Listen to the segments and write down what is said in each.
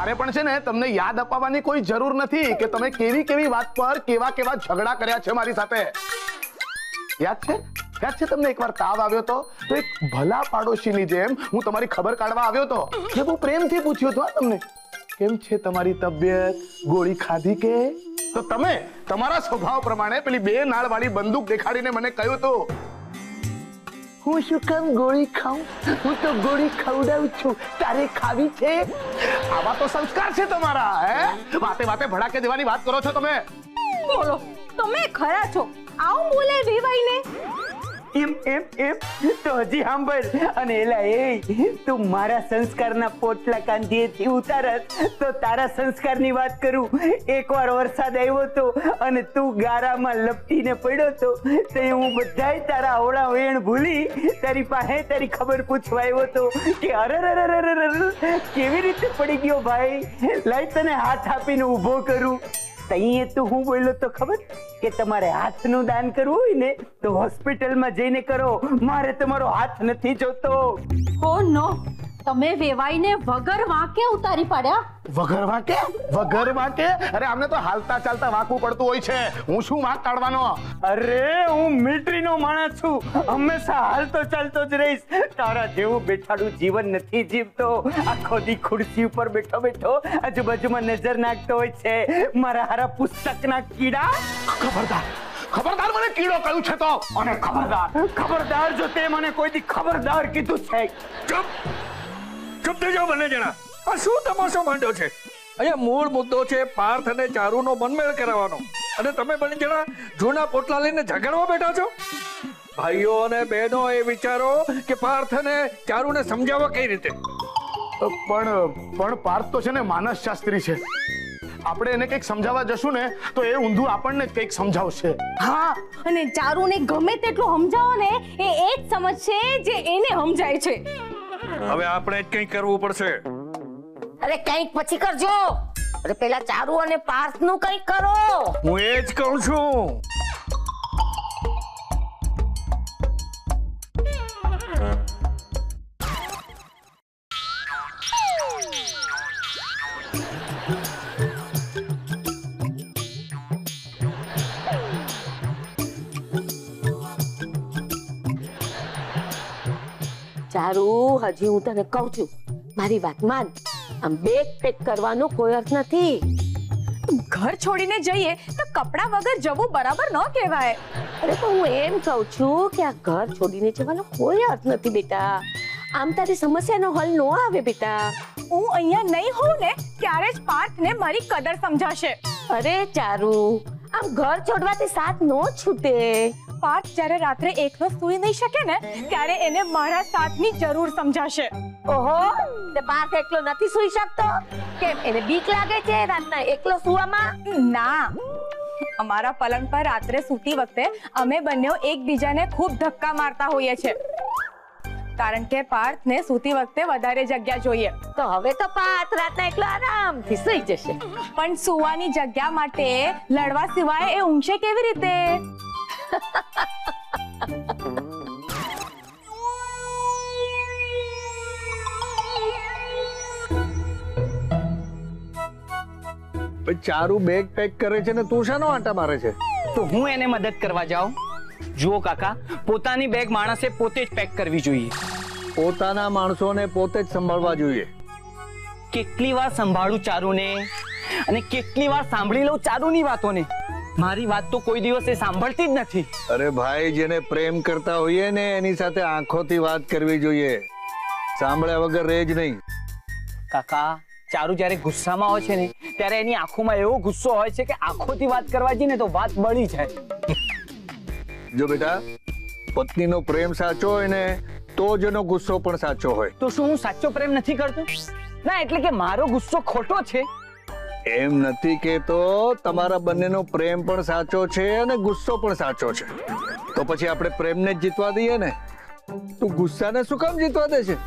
મારે પણ છે ને તમને યાદ અપાવવાની કોઈ જરૂર નથી કે તમે કેવી કેવી વાત પર કેવા કેવા ઝઘડા કર્યા છે મારી સાથે. યાદ છે તમને એકવાર તાવ આવ્યો તો એક ભલા પાડોશીની જેમ હું તમારી ખબર કાઢવા આવ્યો તો. મેં બહુ પ્રેમથી પૂછ્યું હતું તમને કેમ છે તમારી તબિયત, ગોળી ખાધી કે? તો તમે તમારા સ્વભાવ પ્રમાણે પેલી 2 નાળવાળી બંદૂક દેખાડીને મને કહ્યું હતું હું શું કામ ગોળી ખાઉં? હું તો ગોળી ખવડાવું છું, તારે ખાવી છે? આવા તો સંસ્કાર છે તમારા. હે વાતે વાતે ભડાકે દેવાની વાત કરો છો તમે. બોલો તમે ખરા છો, આવું બોલે વેવાઈને? એમ તો હજી સાંભળ. અને એલા તું મારા સંસ્કારના પોટલા કાંધીએથી ઉતારત તો તારા સંસ્કારની વાત કરું. એકવાર વરસાદ આવ્યો તો અને તું ગારામાં લપટીને પડ્યો તો હું બધાય તારા અવળા વેણ ભૂલી તારી પાસે તારી ખબર પૂછવા આવ્યો તો કે અરર કેવી રીતે પડી ગયો ભાઈ, લાઈ તને હાથ આપીને ઊભો કરું. તઈએ તું હું બોલ્યો તો ખબર કે તમારે હાથનું દાન કરવું હોય ને તો હોસ્પિટલમાં જઈને કરો, મારે તમારો હાથ નથી જોતો. ઓ નો, તમે વેવાઈને વગર વાંકે ઉતારી પાડ્યા. વગર વાંકે? અરે આમને તો હાલતા ચાલતા વાંકવું પડતું હોય છે. હું શું વાંક કાઢવાનો? અરે હું મિલિટરીનો માણસ છું, હંમેશા હાલતો ચાલતો જ રહીશ. તારા જેવું બેઠાડું જીવન નથી જીવતો. આખો દી ખુરશી ઉપર બેઠો બેઠો આજુબાજુમાં નજર નાખતો હોય છે મારા હારા પુસ્તકના કીડા. ખબરદાર મને કીડો કહ્યું છે તો. અને ખબરદાર જો તે મને કોઈ દી ખબરદાર કીધું છે. ચૂપ થઈ જાઓ બંને જણા. આ શું તમાશો માંડ્યો છે? અહીંયા મૂળ મુદ્દો છે પાર્થ અને ચારુનો મનમેળ કરાવવાનો, અને તમે બંને જણા જૂના પોટલા લઈને ઝઘડવા બેઠા છો. ભાઈઓ અને બહેનો એ વિચારો કે પાર્થ અને ચારુને સમજાવવા કઈ રીતે. પણ પાર્થ તો છે ને માનસ શાસ્ત્રી છે. આપણે એને કંઈક સમજાવવા જશું ને તો એ ઊંધું આપણને જ કંઈક સમજાવશે. હા, અને ચારુને ગમે તેટલું સમજાવો ને એ જ સમજશે જે એને સમજાય છે. હવે આપણે જ કંઈક કરવું પડશે. અરે કંઈક પછી કરજો. અરે પેલા ચારુ અને પાર્થ નું કંઈક કરો. હું એ જ કહું છું. ચારુ, હજી હું તને કહું છું, મારી વાત માન. આમ બેગ પેક કરવાનો કોઈ અર્થ નથી. ઘર છોડીને જઈએ તો કપડા વગર જવું બરાબર ન કહેવાય. અરે પણ હું એમ કહું છું કે આ ઘર છોડીને જવાનો કોઈ અર્થ નથી બેટા. આમ તારી સમસ્યાનો હલ ન આવે બેટા. હું અહીંયા નહીં હોઉં ને ત્યારે જ પાર્થને મારી કદર સમજાશે. અરે ચારુ, આમ ઘર છોડવાથી સાથ નો છૂટે. પાર્થ જ્યારે રાત્રે એકલો સૂઈ નહીં શકે ને ત્યારે એને મારા સાથની જરૂર સમજાશે. ઓહો, તે પાર્થ એકલો નથી સૂઈ શકતો? કેમ, એને બીક લાગે છે રાતના એકલો સૂવામાં? ના, અમારા પલંગ પર રાત્રે સૂતી વખતે અમે બંને એકબીજાને ખૂબ ધક્કા મારતા હોઈએ છીએ, કારણ કે પાર્થને સૂતી વખતે વધારે જગ્યા જોઈએ. તો હવે તો પાર્થ રાતના એકલો આરામથી સૂઈ જશે. પણ સૂવાની જગ્યા માટે લડવા સિવાય એ ઊંઘશે કેવી રીતે? ચારુ બેગ પેક કરે છે ને તું શાનો આંટા મારે છે? તો હું એને મદદ કરવા જાઉં? જુઓ કાકા, પોતાની બેગ માણસે પોતે જ પેક કરવી જોઈએ. પોતાના માણસોને પોતે જ સંભાળવા જોઈએ. કેટલી વાર સંભાળું ચારુને અને કેટલી વાર સાંભળી લઉં ચારુની વાતોને. મારી વાત તો કોઈ દિવસ એ સાંભળતી જ નથી. અરે ભાઈ, જેને પ્રેમ કરતા હોઈએ ને એની સાથે આંખોથી વાત કરવી જોઈએ, સાંભળ્યા વગર રહે જ નહીં. કાકા, ચારુ જ્યારે ગુસ્સામાં હોય છે ને ત્યારે એની આંખોમાં એવો ગુસ્સો હોય છે કે આંખોથી વાત કરવા જઈએ ને તો વાત બળી જાય. જો બેટા, પત્નીનો પ્રેમ સાચો હોય ને તો જ એનો ગુસ્સો પણ સાચો હોય. તો શું હું સાચો પ્રેમ નથી કરતો? ના, એટલે કે મારો ગુસ્સો ખોટો છે એમ નથી કેતો. તમારા બંનેનો પ્રેમ પણ સાચો છે અને ગુસ્સો પણ સાચો છે. તો પછી આપણે પ્રેમને જ જીતવા દઈએ ને. તું ગુસ્સાને શું કામ જીતવા દે છે?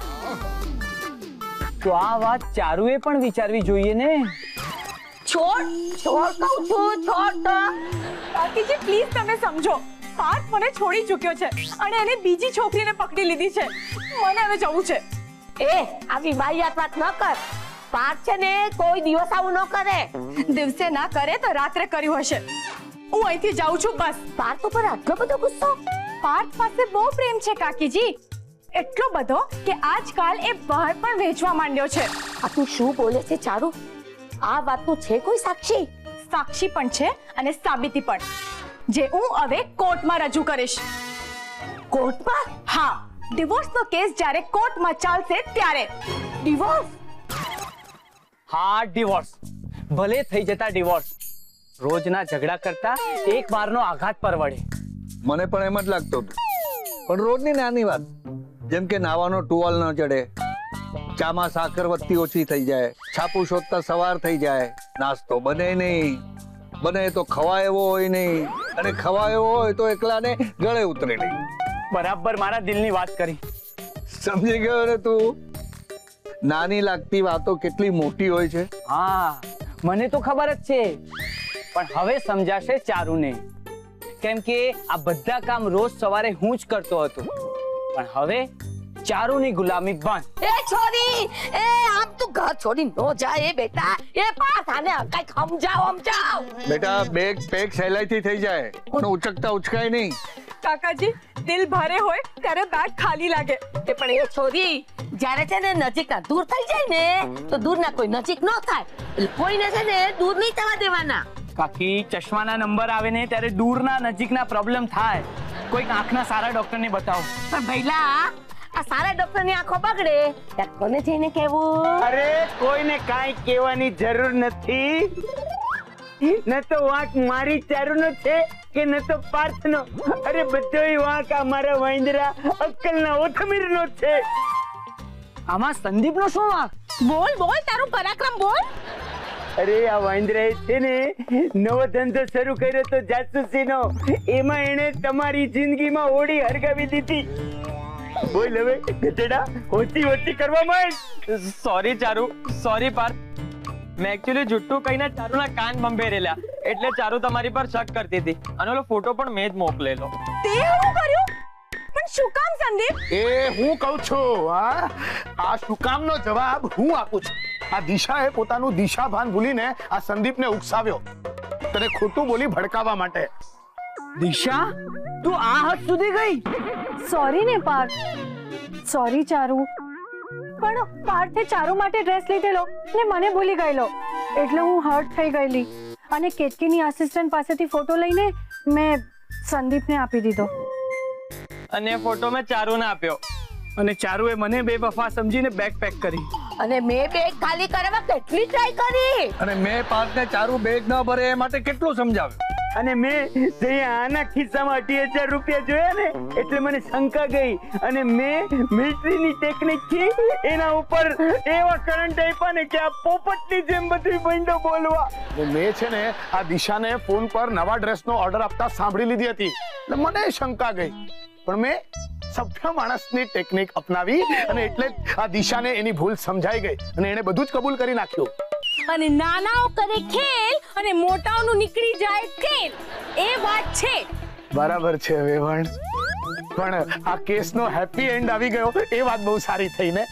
તો આ વાત ચારુએ પણ વિચારવી જોઈએ ને. છોડ કહું છું, છોડ તો. કાકીજી પ્લીઝ તમે સમજો. પાર્થ મને છોડી ચૂક્યો છે અને એને બીજી છોકરીને પકડી લીધી છે. મને હવે જવું છે. એ આવી વાહિયાત વાત ન કર. પાર્થ છે ને કોઈ દિવસ આવું ન કરે. દિવસે ના કરે તો રાત્રે કર્યું હશે. હું અહીંથી જાઉં છું બસ. પાર્થ ઉપર આટલો બધો ગુસ્સો? પાર્થ પાસે બહુ પ્રેમ છે કાકીજી, એટલો બધો કે આજકાલ એ બહાર પણ વેચવા માંડ્યો છે. આ તું શું બોલે છે ચારુ? આ વાતનું છે કોઈ સાક્ષી? સાક્ષી પણ છે અને સાબિતી પણ, જે હું હવે કોર્ટમાં રજૂ કરીશ. કોર્ટમાં? હા, ડિવોર્સનો કેસ જ્યારે કોર્ટમાં ચાલશે ત્યારે. ડિવોર્સ? હા, ડિવોર્સ. ભલે થઈ જતા ડિવોર્સ. રોજના ઝઘડા કરતા એક વારનો આઘાત પરવડે. મને પણ એમ જ લાગતું હતું, પણ રોજની નાની વાત, જેમ કે નાવાનો ટુવાલ ન ચડે, ચામાં સાકર વધતી ઓછી થઈ જાય, છાપું શોધતા સવાર થઈ જાય, નાસ્તો બને નહીં, બને તો ખવાય એવો હોય નહીં, અને ખવાય એવો હોય તો એકલાને ગળે ઉતરે નહીં. બરાબર મારા દિલની વાત કરી. સમજી ગયો ને તું? નાની લાગતી વાતો કેટલી મોટી હોય છે. હા, મને તો ખબર જ છે, પણ હવે સમજાશે ચારુને. કેમ કે આ બધા કામ રોજ સવારે હું જ કરતો હતો, પણ હવે ચારુની ગુલામી બંધ. એ છોરી, એ આમ તું ઘર છોડી નો જાય એ બેટા. એ પાર્થ આને કઈક સમજાવ. બેટા બેગ પેક સહેલાઈથી થઈ જાય, પણ ઉચકતા ઉચકાય નહીં. કાકાજી, દિલ ભારે હોય ત્યારે બેગ ખાલી લાગે. એ પણ એ છોરી જ્યારે છે ને નજીકના દૂર થઈ જાય ને તો દૂરના કોઈ નજીક ન થાય. એટલે કોઈને છે ને દૂર નહીં થવા દેવાના. કાકી, ચશ્માના નંબર આવે ને ત્યારે દૂરના નજીકના પ્રોબ્લેમ થાય. કોઈક આંખના સારા ડોક્ટરને બતાવો. પણ ભઈલા, આ સારા ડોક્ટરની આંખો બગડે ત્યાં કોને જઈને કહેવું? અરે કોઈને કાંઈ કહેવાની જરૂર નથી. ન તો વાંક મારી ચારુનો છે કે ન તો પાર્થનો. અરે બધોય વાંક આ મારા વાંદરા અક્કલના ઓથમીરનો છે. આમાં સંદીપનો શું વાંક? બોલ બોલ, તારું પરાક્રમ બોલ. અરે આ વાંદરાએ છે ને નવો ધંધો શરૂ કર્યો તો જાસૂસીનો. એમાં એણે તમારી જિંદગીમાં હોડી હરગાવી દીધી. બોલ હવે ગધેડા, ઓછી કરવા માંડ. Sorry Charu, sorry Parth. મેં એકચ્યુઅલી જુઠ્ઠું કહીને ચારુના કાન બંભેરેલા, એટલે ચારુ તમારી પર શક કરતી હતી, અને ઓલો ફોટો પણ મેં જ મોકલેલો. તે શું કર્યું? પણ શું કામ સંદીપ? એ હું કહું છું, હા, આ શું કામનો જવાબ હું આપું છું. આ દિશાએ પોતાનું દિશા ભાન ભૂલીને આ સંદીપને ઉકસાવ્યો, તને ખોટું બોલી ભડકાવવા માટે. દિશા, તું આ હદ સુધી ગઈ? સોરી ને પાર્થ, સોરી ચારુ. પણ પાર્થે ચારુ માટે ડ્રેસ લીધેલો ને મને ભૂલી ગયેલો, એટલે હું હર્ટ થઈ ગયેલી અને કેતકીની આસિસ્ટન્ટ પાસેથી ફોટો લઈને મેં સંદીપને આપી દીધો. અને ફોટો મેં ચારુને આપ્યો, અને ચારુએ મને બેવફા સમજીને બેગ પેક કરી. અને મેં બેગ ખાલી કરવા કેટલી ટ્રાય કરી. અને મેં પાર્થને ચારુ બેગ ન ભરે એ માટે કેટલું સમજાવ્યું. અને મેં આના ખિસ્સામાં 28,000 રૂપિયા જોયા ને એટલે મને શંકા ગઈ, અને મેં મિલિટરીની ટેકનિક થી એના ઉપર એવા કરંટ આપ્યા ને કે આ પોપટની જેમ બધું બંડો બોલવા. મેં છે ને આ દિશાને ફોન પર નવા ડ્રેસનો ઓર્ડર આપતા સાંભળી લીધી હતી, એટલે મને શંકા ગઈ, પણ મેં સભ્ય માણસની ટેકનિક અપનાવી અને એટલે આ દિશાને એની ભૂલ સમજાઈ ગઈ અને એને બધું જ કબૂલ કરી નાખ્યું. અને નાનાઓ કરે ખેલ અને મોટાઓનું નીકળી જાય તેલ, એ વાત છે. બરાબર છે વેવણ, પણ આ કેસનો હેપી એન્ડ આવી ગયો એ વાત બહુ સારી થઈ ને.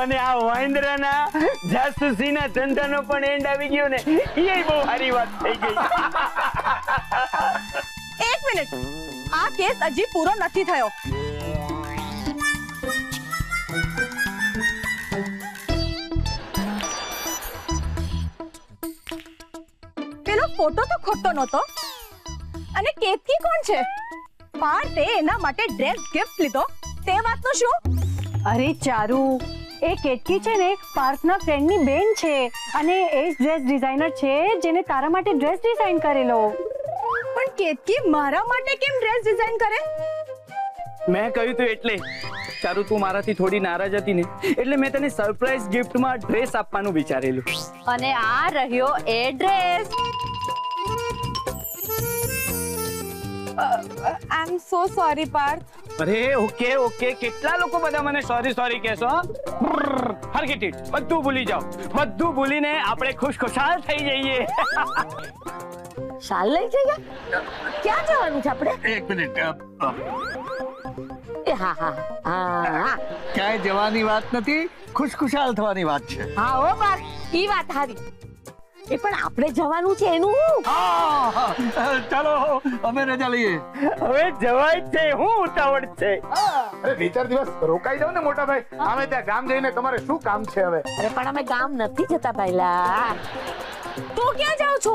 અને આ વાંદરાના જાસૂસીના ધંધાનો પણ એન્ડ આવી ગયો ને, એ બહુ સારી વાત થઈ ગઈ. એક મિનિટ, આ કેસ હજી પૂરો નથી થયો. પેલો ફોટો તો ખોટો નહોતો. અને કેતકી કોણ છે? પાર્થે એના માટે ડ્રેસ ગિફ્ટ લીધો, તે વાતનું શું? અરે ચારુ, એ કેતકી છે ને પાર્થના ફ્રેન્ડની બેન છે, અને એ જ ડ્રેસ ડિઝાઇનર છે જેને તારા માટે ડ્રેસ ડિઝાઇન કરેલો. પણ કેતકી મારા માટે કેમ ડ્રેસ ડિઝાઇન કરે? મેં કહ્યું તું એટલે. ચારુ, તું મારાથી થોડી નારાજ હતી ને, એટલે મેં તને સરપ્રાઈઝ ગિફ્ટમાં ડ્રેસ આપવાનું વિચારેલું. અને આ રહ્યો એ ડ્રેસ. આઈ એમ સો સોરી પાર્થ. અરે ઓકે ઓકે, કેટલા લોકો બધા મને સોરી સોરી કહેશો. ફોરગેટ ઇટ, બધું ભૂલી જાઓ. બધું ભૂલીને આપણે ખુશખુશાલ થઈ જઈએ. શાલ લઈ જઈએ? ક્યાં જવાનું છે આપણે? એક મિનિટ, એ હા હા હા, ક્યાંય જવાની વાત નથી, ખુશખુશાલ થવાની વાત છે. હા હો બાપ, ઈ વાત હારી. એ પણ આપણે જવાનું છે એનું હું? ચાલો અમે રજા લઈએ. હવે જવાય છે, હું ઉતાવળ છે. અરે 2-4 દિવસ રોકાઈ જાવ ને મોટા ભાઈ. અમે ત્યાં ગામ જઈને તમારે શું કામ છે હવે? અરે પણ અમે ગામ નથી જતા ભાઈલા. તું ક્યાં જાવ છો?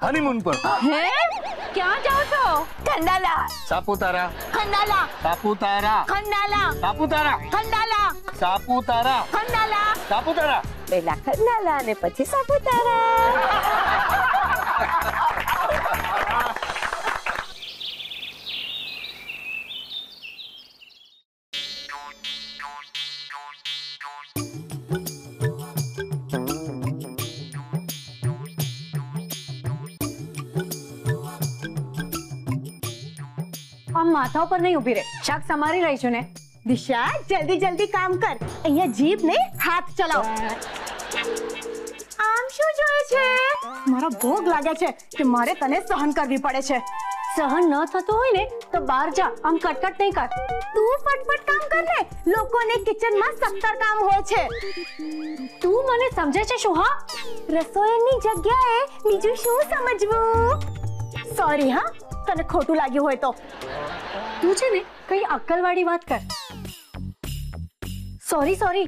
હનીમૂન પર. હે ક્યાં જાવ છો? ખંડાલા, સાપુતારા. ખંડાલા, સાપુતારા. ખંડાલા, સાપુતારા. ખંડાલા, સાપુતારા. ખંડાલા. સાપુતારા. પહેલા ખંડાલા અને પછી સાપુતારા. આમ માથા ઉપર નહીં ઊભી રહે, શાક સમારી રહી છું ને. દિશા જલ્દી જલ્દી કામ કર, અહીંયા જીભ ને હાથ ચલાવ. આમ શું જોયે છે? મારો ભોગ લાગે છે કે મારે તને સહન કરવી પડે છે. સહન ન થતું હોય ને તો બહાર જા, આમ કટકટ નહીં કર. તું ફટફટ કામ કર ને, લોકોને કિચનમાં 70 કામ હોય છે. તું મને સમજે છે શું? હા, રસોઈની જગ્યાએ બીજું શું સમજવું? સોરી હા, તને ખોટું લાગ્યું હોય તો. તું છે ને કઈ અક્કલવાળી વાત કર. સોરી,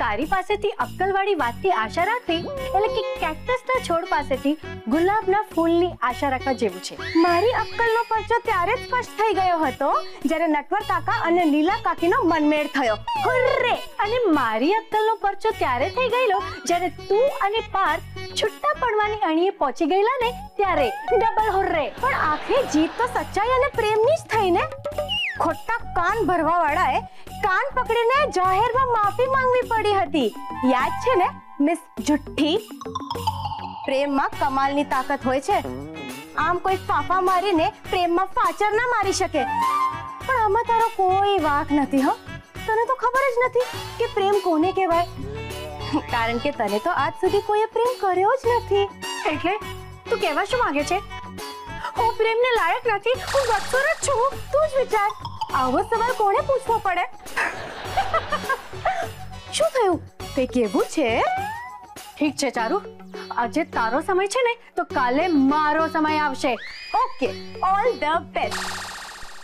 તારી પાસેથી અક્કલવાળી વાતની આશા રાખવી એટલે કે કેક્ટસના છોડ પાસેથી ગુલાબના ફૂલની આશા રાખવા જેવું છે. મારી અક્કલનો પરચો ત્યારે જ સ્પષ્ટ થઈ ગયો હતો જ્યારે નટવર કાકા અને લીલા કાકીનો મનમેળ થયો. હુર્રે! અને મારી અક્કલનો પરચો ત્યારે થઈ ગયેલો જ્યારે તું અને પાર્થ છૂટા પડવાની અણીએ પહોંચી ગયેલા ને ત્યારે. ડબલ હુર્રે! પણ આખરી જીત તો સચ્ચાઈ અને પ્રેમની જ થઈ ને. ખોટા કાન ભરવા વાળાએ કાન પકડીને જાહેરમાં માફી માંગવી પડી હતી. યાદ છે ને મિસ જુઠ્ઠી? પ્રેમમાં કમાલની તાકાત હોય છે. આમ કોઈ ફાફા મારીને પ્રેમમાં ફાચર ના મારી શકે. પણ આમાં તારો કોઈ વાંક નથી. હો, તને તો ખબર જ નથી કે પ્રેમ કોને કહેવાય. કારણ કે તને તો આજ સુધી કોઈએ પ્રેમ કર્યો જ નથી. એટલે તું કહેવા શું માંગે છે? હું પ્રેમને લાયક નથી, હું બદસુર જ છું. તું જ વિચાર. આવો સવાલ કોને પૂછવો પડે? શું થયું? તે કેવું છે? ઠીક છે ચારુ, આજે તારો સમય છે ને તો કાલે મારો સમય આવશે. Okay, all the best.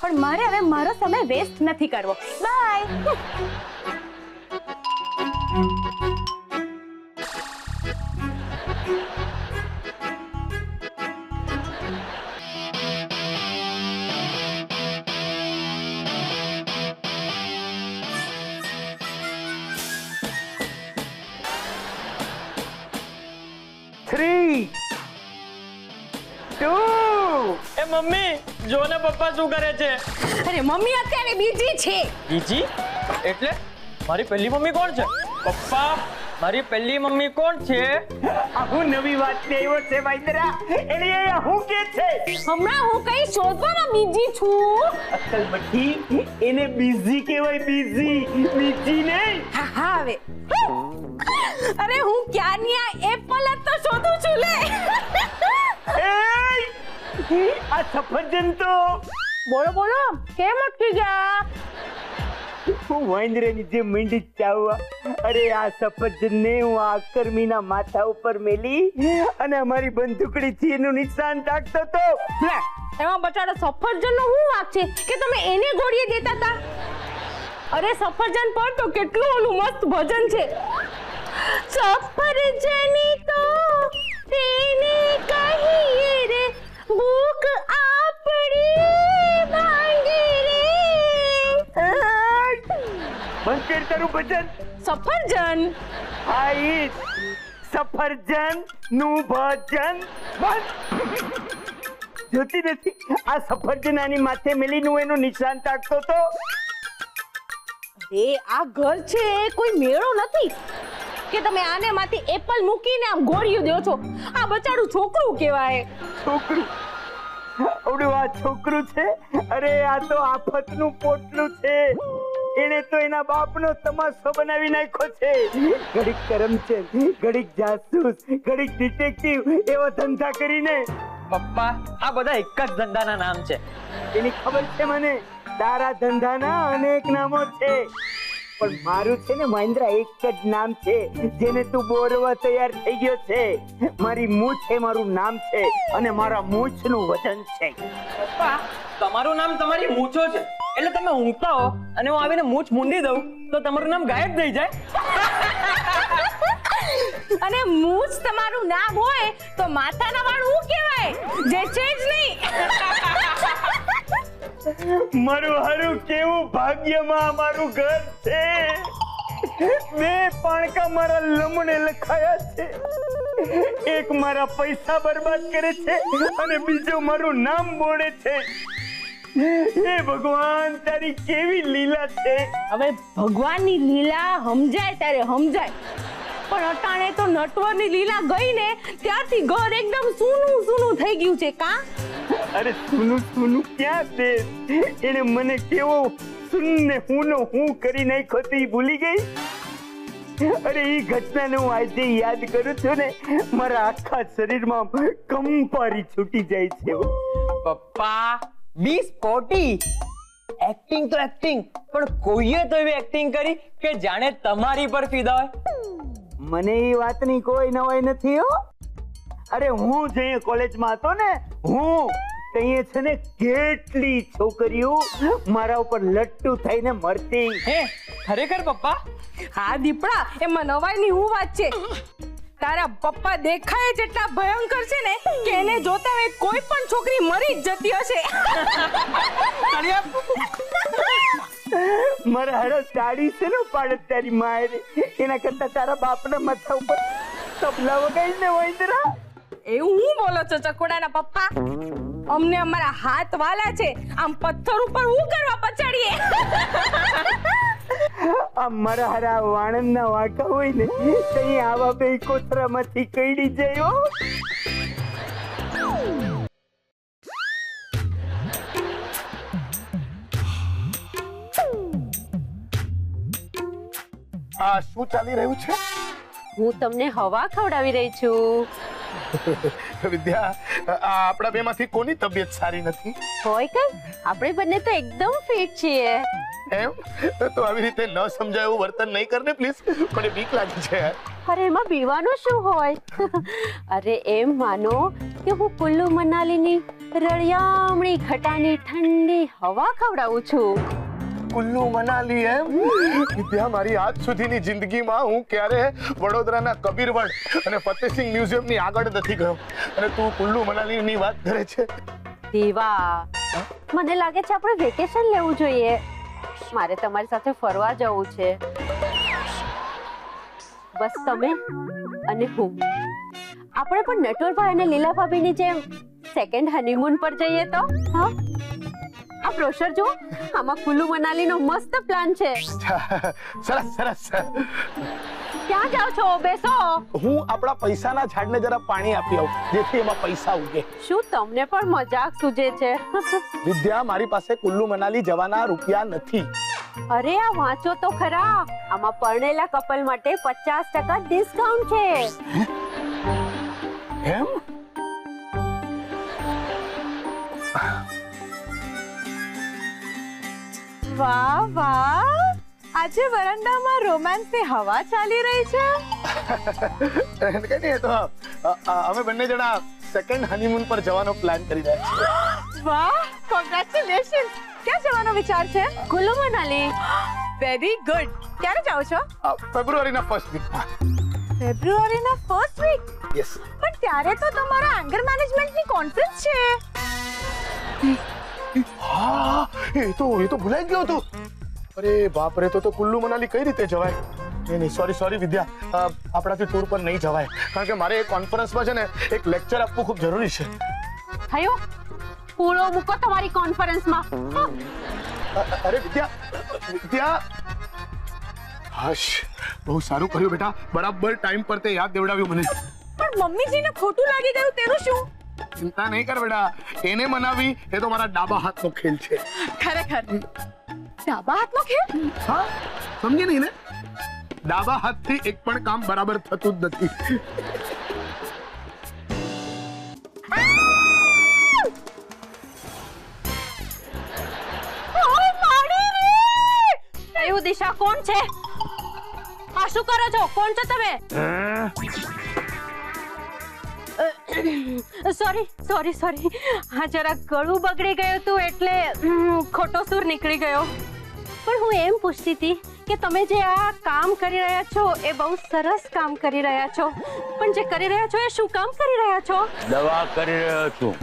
પણ મારે હવે મારો સમય વેસ્ટ નથી કરવો. બાય. 3 2 એ મમ્મી જો ને પપ્પા શું કરે છે. અરે મમ્મી અત્યારે બીજી છે. બીજી એટલે મારી પહેલી મમ્મી કોણ છે? પપ્પા મારી પહેલી મમ્મી કોણ છે? આ હું નવી વાત લેવો છે વાઈદરા. એટલે હું કે છે હમણાં હું કઈ શોધવામાં બીજી છું. અક્કલ બઠી, એને બીઝી કહેવાય. બીજી નહીં. હા હવે અરે હું ક્યાંની આ એપલ જ તો શોધું છું લે. આ સફરજન તો બોલો કેમ અટકી ગયા? હું વાંદરાની જે મીંડી ચાવવા. અરે આ સફરજનને હું આ કર્મીના માથા ઉપર મેલી અને અમારી બંદૂકડીથી એનું નિશાન તાકતો તો. એમાં બચાડો સફરજનનો શું વાંક છે કે તમે એને ગોળીએ દેતા હતા? અરે સફરજન પર તો કેટલું ઓલું મસ્ત ભજન છે. સફરજની તો તેને કહીએ રે, ભૂખ આપણી ભાંગી રે. બંધ કર તારું ભજન. સફરજન આ ઈ સફરજન નું ભજન બંધ. જોતી નથી આ સફરજન આની માથે મેલીનું એનું નિશાન તાકતો તો. એ આ ઘર છે કોઈ મેળો નથી કે તમે આને માંથી એપલ મૂકીને આમ ગોળીઓ દો છો. આ બચાડું છોકરું કહેવાય. છોકરું? આવડું આ છોકરું છે? અરે આ તો આફતનું પોટલું છે. એને તો એના બાપનો તમાશો બનાવી નાખ્યો છે. ઘડીક કરમચંદ, ઘડીક જાસૂસ, ઘડીક ડિટેક્ટિવ એવા ધંધા કરીને. પપ્પા આ બધા એક જ ધંધાના નામ છે. એની ખબર છે મને. તારા ધંધાના અનેક નામો છે. પણ મારું છે ને મહેન્દ્રા એક જ નામ છે જેને તું બોરવા તૈયાર થઈ ગયો છે. મારી મૂછ એ મારું નામ છે અને મારા મૂછનું વજન છે. પપ્પા તમારું નામ તમારી મૂછો છે એટલે તમે ઊંઘતા હો અને હું આવીને મૂછ મૂંડી દઉં તો તમારું નામ ગાયબ થઈ જાય. અને મૂછ તમારું નામ હોય તો માથાના વાળ હું કહેવાય જે છે જ નહીં. મારું હારું કેવું ભાગ્યમાં મારું ઘર છે. બે પાણકા મારા લમણે લખાયા છે. એક મારા પૈસા બરબાદ કરે છે અને બીજો મારું નામ બોલે છે. હે ભગવાન તારી કેવી લીલા છે. હવે ભગવાનની લીલા સમજાય ત્યારે સમજાય, પણ અટાણે તો નટવરની લીલા ગઈ ને ત્યારથી ઘર એકદમ સૂનું સૂનું થઈ ગયું છે. કા અરે સુનું સુનું ક્યાં દે, એને મને કેવો સુનને હું કરી નાખ્યો તો ઈ ભૂલી ગઈ. અરે ઈ ઘટનાને હું આજે યાદ કરું છું ને મારા આખા શરીરમાં કંપારી છૂટી જાય છે. પપ્પા બી સ્પોટી. એક્ટિંગ તો એક્ટિંગ, પણ કોઈએ તો એવી એક્ટિંગ કરી કે જાણે તમારી પર ફિદા હોય. મને એ વાતની કોઈ નવાઈ નથી હો. અરે હું જે કોલેજમાં હતો ને હું તઈએ છે ને કેટલી છોકરીઓ મારા ઉપર લટ્ટુ થઈને મરતી. હે ખરેખર પપ્પા? હા દીપડા, એમાં નવાઈની હું વાત છે. તારા પપ્પા દેખાય જેટલા ભયંકર છે ને કે એને જોતા હોય કોઈ પણ છોકરી મરી જ જતી હશે. મારા હારા સાડી છે ને પાડે તારી મારે, એના કરતા તારા બાપના માથા ઉપર તબલા વગાડીને વૈંદરા. એવું હું બોલો છો ચકોડાના પપ્પા? અમને અમારા હાથ વાલા છે, આમ પથ્થર ઉપર હું કરવા પછાડીએ. આ મારા હારા વાણંદના વાંકા હોય ને તઈ આવા બે કોથરામાંથી કઈડી જાય હો. આ શું ચાલી રહ્યું છે? હું તમને હવા ખવડાવી રહી છું. વિદ્યા, આપણા બેમાંથી કોની તબિયત સારી નથી? હોય કઈ, આપણે બંને તો એકદમ ફિટ છીએ. એમ તો આવી રીતે ન સમજાય એવું વર્તન નહીં કરને પ્લીઝ, મને બીક લાગે છે. અરે એમાં બીવાનું શું હોય? અરે એમ માનો કે હું કુલ્લુ મનાલીની રળિયામણી ઘટાની ઠંડી હવા ખવડાવું છું. કુલ્લુ મનાલી એમ? વિદ્યા, મારી આજ સુધીની જિંદગીમાં હું ક્યારે વડોદરાના કબીરવડ અને ફતેહસિંહ મ્યુઝિયમની આગળ નથી ગયો અને તું કુલ્લુ મનાલીની વાત કરે છે. દેવા, મને લાગે છે આપણે વેકેશન લેવું જોઈએ. મારે તમારી સાથે ફરવા જવું છે. બસ તમે અને હું. આપણે પણ નટવરભાઈ અને લીલા ભાભીની જેમ સેકન્ડ હનીમૂન પર જઈએ તો? હા, આ બ્રોશર જો, આમાં કુલ્લુ મનાલીનો મસ્ત પ્લાન છે. સરસ સરસ. ક્યાં જાઓ છો? બેસો. હું આપણા પૈસાના ઝાડને જરા પાણી આપી આવું જેથી એમાં પૈસા ઉગે. શું તમને પણ મજાક સૂજે છે? વિદ્યા, મારી પાસે કુલ્લુ મનાલી જવાના રૂપિયા નથી. અરે આ વાંચો તો ખરા, આમાં પરણેલા કપલ માટે 50% ડિસ્કાઉન્ટ છે. એમ? વાહ વાહ, આજે વરંડામાં રોમાન્સની હવા ચાલી રહી છે. કઈ નહીં, તો અમે બંને જણા સેકન્ડ હનીમૂન પર જવાનો પ્લાન કરી રહ્યા છીએ. વાહ, કોંગ્રેચ્યુલેશન. ક્યાં જવાનો વિચાર છે? કુલ્લુ મનાલી. Very good. ક્યારે જાઓ છો? ફેબ્રુઆરીના ફર્સ્ટ વીકમાં. ફેબ્રુઆરીના ફર્સ્ટ વીક? યસ. પણ ત્યારે તો તમારા એંગર મેનેજમેન્ટની કોન્ફરન્સ છે. હા, એ તો ભૂલાઈ ગયો હતો. અરે બાપ રે, તો કુલ્લુ મનાલી કઈ રીતે જવાય? નહીં, સોરી વિદ્યા, આપણાથી ટૂર પર નહીં જવાય કારણ કે મારે એક કોન્ફરન્સમાં છે ને એક લેક્ચર આપવું ખૂબ જરૂરી છે. થયો, પૂરો મૂકો તમારી કોન્ફરન્સમાં. અરે વિદ્યા, હશ, બહુ સારું કર્યું બેટા, બરાબર ટાઈમ પર તે યાદ દેવડાવ્યું મને. પણ મમ્મીજીને ખોટું લાગી ગયું તેનું શું? ચિંતા નહીં કર બેટા, એને મનાવી એ તો મારા ડાબા હાથનો ખેલ છે. ખરેખર ડાબા હાથનો ખેલ? હા, સમજી નહીં ને? ડાબા હાથથી એક પણ કામ બરાબર થતું જ નથી. ચારુ, દિશા કોણ છે? આ શું કરો છો? કોણ છો તમે? સોરી. હા, જરા ગળું બગડી ગયું હતું એટલે ખોટો સૂર નીકળી ગયો. પણ હું એમ પૂછતી હતી કે તમે જે આ કામ કરી રહ્યા છો એ બહુ સરસ કામ કરી રહ્યા છો, પણ જે કરી રહ્યા છો એ શું કામ કરી રહ્યા છો? દવા કરી રહ્યો છું.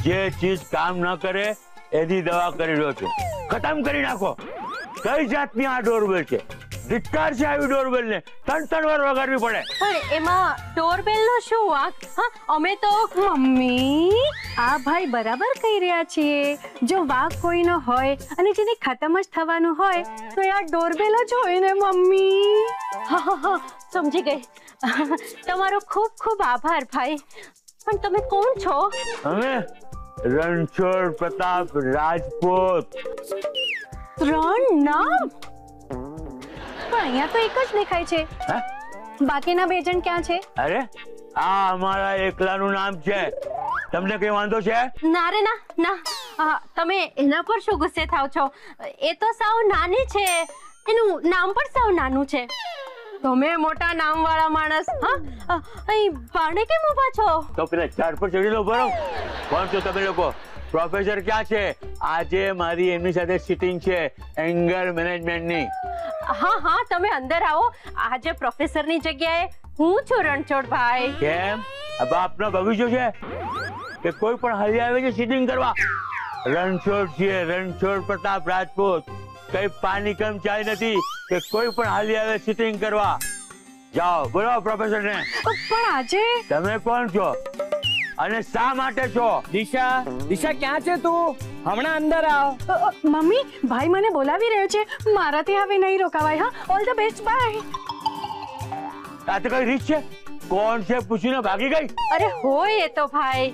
જે ચીજ કામ ન કરે એની દવા કરી રહ્યો છું. ખતમ કરી નાખો. કઈ જાતની આ ડોરબેલ છે? ધિક્કાર છે આવી ડોરબેલ ને 3 વાર વગાડવી પડે. પણ એમાં ડોરબેલ નો શું વાંક? હા, અમે તો મમ્મી, આ ભાઈ બરાબર કહી રહ્યા છીએ. જો વાંક કોઈનો હોય અને જેને ખતમ જ થવાનું હોય તો આ ડોરબેલ જ હોય ને મમ્મી. હા, સમજી ગઈ. તમારો ખૂબ ખૂબ આભાર ભાઈ. પણ તમે કોણ છો? અમે રણછોડ પ્રતાપ રાજપૂત. 3 નામ? પણ અહીંયા તો એક જ દેખાય છે. હા? બાકીના 2 જણ ક્યાં છે? અરે આ અમારા એકલાનું નામ છે. તમને કઈ વાંધો છે? ના રે ના. તમે એના પર શું ગુસ્સે થાવ છો? એ તો સાવ નાની છે. એનું નામ પણ સાવ નાનું છે. તમે મોટા નામ વાળા માણસ, હા, અહીં બાણે કેમ ઊભા છો? તો પેલા ઝાડ પર ચડી લો. બરો કોણ છો તમે લોકો? પ્રોફેસર ક્યાં છે? આજે મારી એમની સાથે સીટિંગ છે એંગર મેનેજમેન્ટની. હા, તમે અંદર આવો. આજે પ્રોફેસરની જગ્યાએ હું છું રણછોડભાઈ. કેમ? આ બાપનો બગીચો છે કે કોઈ પણ હરી આવે છે સીટિંગ કરવા? રણછોડ છે, રણછોડ પ્રતાપ રાજપૂત. કઈ પાણી કમ ચાય નથી કે કોઈ પણ હાલી આવે સીટિંગ કરવા. જાઓ બોલો પ્રોફેસર ને. પણ આજે તમે કોણ છો અને શા માટે છો? દિશા ક્યાં છે તું? હમણાં અંદર આવ. મમ્મી, ભાઈ મને બોલાવી રહ્યો છે. મારાથી હવે નહીં રોકાવાય. હા, ઓલ ધ બેસ્ટ, બાય. આ તો કઈ રીત છે? કોણ છે પૂછીને ભાગી ગઈ? અરે હોય એ તો ભાઈ.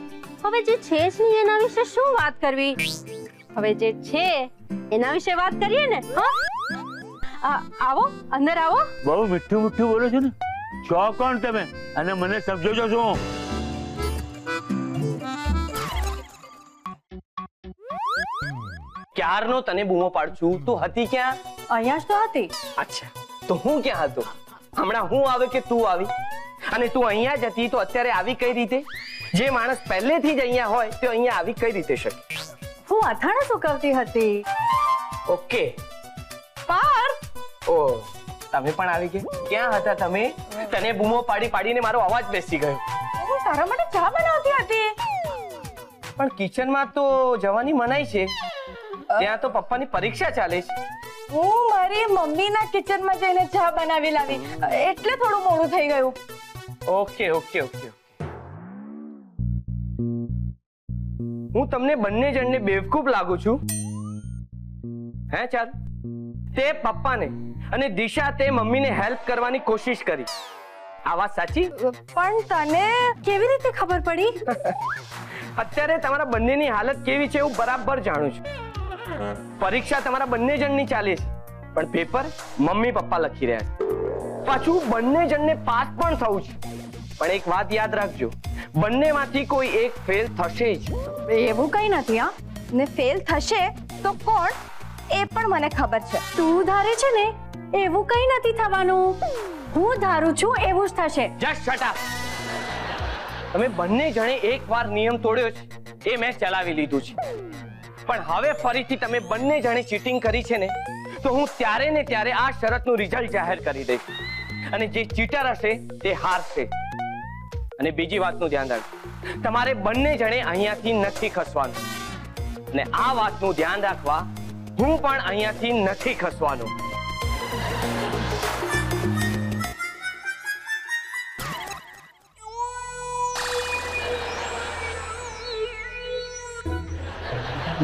હવે જે છે જ નહીં એના વિશે શું વાત કરવી? હવે જે છે એના વિશે વાત કરીએ ને. હા, આવો, અંદર આવો. બહુ મીઠું મીઠું બોલો છો ને. છો કોણ તમે અને મને સમજો છો શું? ક્યારનો તને બૂમો પાડું છું. તું હતી ક્યાં? અહીંયા જ તો હતી. અચ્છા, તો હું ક્યાં હતો? હમણાં હું આવે કે તું આવી? અને તું અહીંયા જ હતી તો અત્યારે આવી કઈ રીતે? જે માણસ પહેલેથી જ અહીંયા હોય તે અહીંયા આવી કઈ રીતે શકે? હું અથાણા સુકવતી હતી. ઓકે. પાર્થ, ઓ, તમે પણ આવી ગયા? ક્યાં હતા તમે? તને બૂમો પાડી પાડીને મારો અવાજ બેસી ગયો. હું તારા માટે ચા બનાવતી હતી. પણ કિચનમાં તો જવાની મનાઈ છે. ત્યાં તો પપ્પાની પરીક્ષા ચાલે છે. હું મારી મમ્મીના કિચનમાં જઈને ચા બનાવી લાવી એટલે થોડું મોડું થઈ ગયું. ઓકે. હું તમને બંને જણને બેવકૂફ લાગુ છું? હે ચાલ? તે પપ્પાને અને દિશા તે મમ્મીને હેલ્પ કરવાની કોશિશ કરી. આ વાત સાચી? પણ તને કેવી રીતે ખબર પડી? અત્યારે તમારા બંનેની હાલત કેવી છે હું બરાબર જાણું છું. પરીક્ષા તમારા બંને જણની ચાલે છે પણ પેપર મમ્મી પપ્પા લખી રહ્યા છે. પાછું બંને જણને પાસ પણ થવું છે. પણ એક વાત યાદ રાખજો, બંનેમાંથી કોઈ એક ફેલ થશે જ. એવું કઈ નથી. હા, ને ફેલ થશે તો કોણ એ પણ મને ખબર છે. તું ધારે છે ને એવું કઈ નથી થવાનું. હું ધારું છું એવું જ થશે. Just shut up. તમે બંને જણે એકવાર નિયમ તોડ્યો છે એ મેં ચલાવી લીધું છે. પણ હવે ફરીથી તમે બંને જણે ચીટિંગ કરી છે ને તો હું ત્યારે ને ત્યારે આ શરતનું રિઝલ્ટ જાહેર કરી દઈશ અને જે ચીટર હશે તે હારશે. અને બીજી વાતનું ધ્યાન રાખજો, તમારે બંને જણે અહીંયાથી નથી ખસવાનું. અને આ વાતનું ધ્યાન રાખવા હું પણ અહીંયાથી નથી ખસવાનો.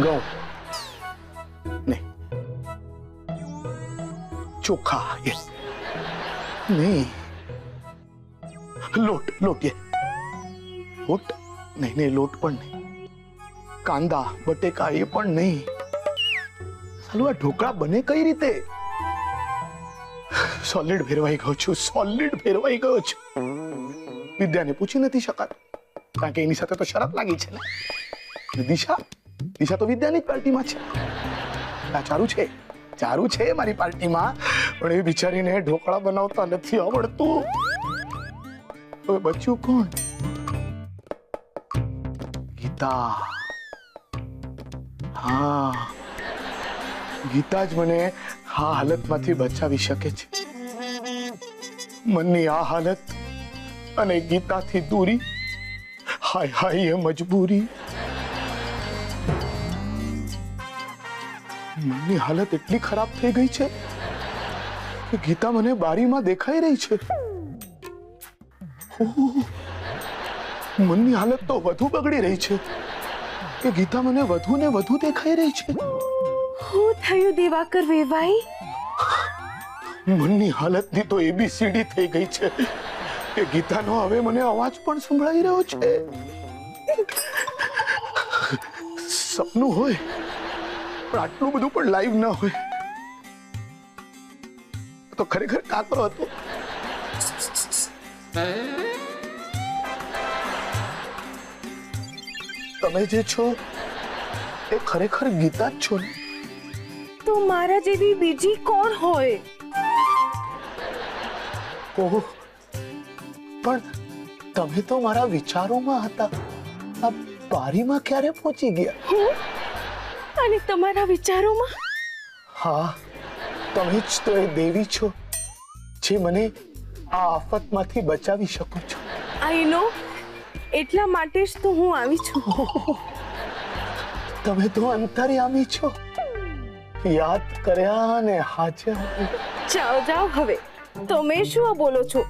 ઘઉં નહીં, ચોખા નહીં, લોટ લોટ નહીં, લોટ પણ નહીં, કાંદા બટેકા એ પણ નહીં. સાલું આ ઢોકળા બને કઈ રીતે? સોલિડ ફેરવાઈ ગયો છું. વિદ્યાને પૂછી નથી શકાતું કારણ કે એની સાથે તો શરત લાગી છે ને. દિશા તો વિદ્યાની જ પાર્ટીમાં છે. આ ચારુ છે, ચારુ છે મારી પાર્ટીમાં, પણ એ બિચારીને ઢોકળા બનાવતા નથી આવડતું. હવે બચ્યું કોણ? ગીતા. હા, ગીતા જ મને આ હાલતમાંથી બચાવી શકે છે. મનની આ હાલત અને ગીતાથી દૂરી, હાય હાય એ મજબૂરી. મનની હાલત એટલી ખરાબ થઈ ગઈ છે કે ગીતા મને બારીમાં દેખાઈ રહી છે. મનની હાલત તો વધુ બગડી રહી છે કે ગીતા મને વધુ ને વધુ દેખાઈ રહી છે. શું થયું દિવાકર વેવાઈ? મનની હાલતની તો એબીસીડી થઈ ગઈ છે કે ગીતાનો હવે મને અવાજ પણ સંભળાઈ રહ્યો છે. સપનું હોય પણ આટલું બધું પણ લાઈવ ન હોય તો ખરેખર કાકરો હતો. તમે જે છો એ ખરેખર ગીતા જ છો ને? તો મારા જેવી બીજી કોણ હોય? ઓહ, પણ તમે તો મારા વિચારોમાં હતા, આ બારીમાં ક્યારે પહોંચી ગયા? અને તમારા વિચારોમાં? હા, તમે જ તો એ દેવી છો જે મને આ આફતમાંથી બચાવી શકો છો. આઈ નો, એટલા માટે જ તો હું આવી છું. તમે તો અંતર્યામી છો, યાદ કર્યા ને હાજર. જાઓ જાઓ હવે, તમે શું બોલો છો?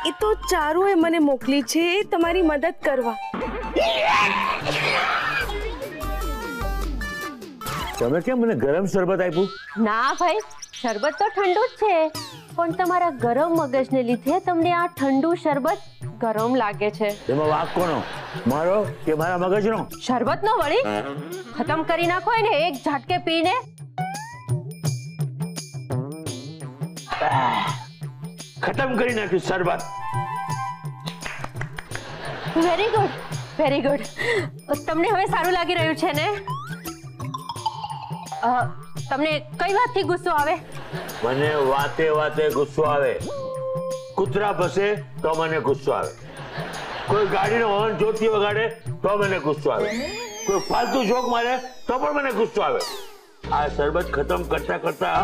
એ તો ચારુએ મને મોકલી છે તમારી મદદ કરવા. તમે કેમ મને ગરમ શરબત આપ્યું? ના ભાઈ, શરબત તો ઠંડુ જ છે, પણ તમારા ગરમ મગજને લીધે તમને આ ઠંડુ શરબત ગરમ લાગે છે. એમાં વાંક કોનો, મારો કે મારા મગજનો? શરબત નો વળી ખતમ કરી નાખો ને એક ઝાટકે પીને. ખતમ કરી નાખ્યું શરબત. Very good, very good. તમને હવે સારું લાગી રહ્યું છે ને? તમને કઈ વાતથી ગુસ્સો આવે? મને વાતે વાતે ગુસ્સો આવે. કૂતરા ભસે તો મને ગુસ્સો આવે, કોઈ ગાડીનો હોર્ન જોરથી વગાડે તો મને ગુસ્સો આવે, કોઈ ફાલતુ જોક મારે તો પણ મને ગુસ્સો આવે. આ શરબત ખતમ કરતા કરતા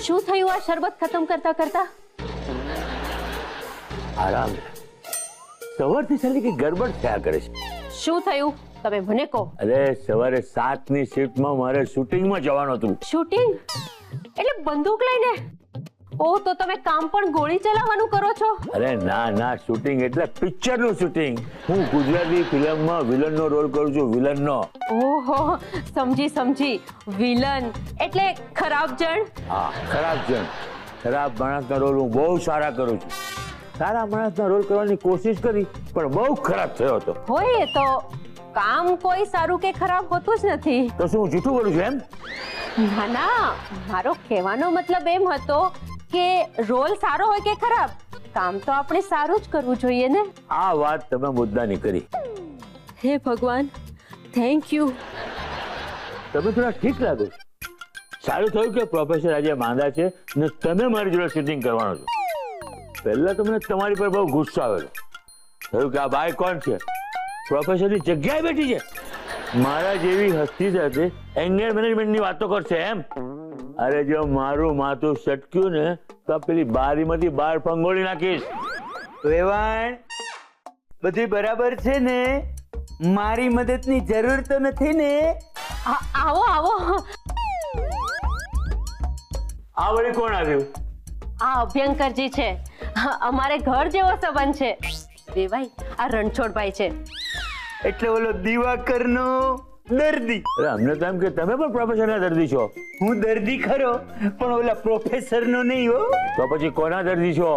શું થયું? આ શરબત ખતમ કરતા કરતા આરામ. સવારથી ચાલી કે ગડબડ થયા કરે છે. શું થયું તમે મને કહો. અરે સવારે 7ની શિફ્ટમાં મારે શૂટિંગમાં જવાનું હતું. શૂટિંગ એટલે બંદૂક લઈને? ઓ, તો તમે કામ પણ ગોળી ચલાવવાનું કરો છો? અરે ના ના, શૂટિંગ એટલે પિક્ચરનું શૂટિંગ. હું ગુજરાતી ફિલ્મમાં વિલનનો રોલ કરું છું, વિલનનો. ઓહો, સમજી સમજી. વિલન એટલે ખરાબ જણ. હા, ખરાબ જણ. ખરાબ માણસના રોલ હું બહુ સારા કરું છું. સારા માણસના રોલ કરવાની કોશિશ કરી પણ બહુ ખરાબ થયો હતો. હોય એ તો કામ કોઈ સારું કે ખરાબ હોતું જ નથી. તો શું હું જૂઠું બોલું છું એમ? ના ના, મારો કહેવાનો મતલબ એમ હતો કે રોલ સારો હોય કે ખરાબ, કામ તો આપણે સારું જ કરવું જોઈએ ને. આ વાત તમે મુદ્દાની કરી. હે ભગવાન, થેન્ક યુ. તમે થોડા ઠીક લાગો છો. સારું થયું કે પ્રોફેસર આજે માંદા છે ને તમે મારી જોડે શૂટિંગ કરવાનો છો. પહેલા તો મને તમારી પર બહુ ગુસ્સો આવેલો. થયું કે આ બાઈ કોણ છે, પ્રોફેસરની જગ્યાએ બેઠી છે, મારા જેવી હસ્તી સાથે એંગર મેનેજમેન્ટની વાતો કરશે એમ? અરે જો મારું માથું સટક્યું ને તો પેલી બારીમાંથી બહાર ફંગોળી નાખીશ. વેવાણ, બધું બરાબર છે ને? મારી મદદની જરૂર તો નથી ને? આવો આવો. આ વળી કોણ આવ્યું? આ અભ્યંકરજી છે. અમારે ઘર જેવો સંબંધ છે. દેવાઈ, આ રણછોડભાઈ છે. એટલે ઓલો દિવાકરનો દર્દી. અરે અમને તો એમ કે તમે પણ પ્રોફેસરના દર્દી છો. હું દર્દી ખરો, પણ ઓલા પ્રોફેસરનો નહીં હો. તો પછી કોના દર્દી છો?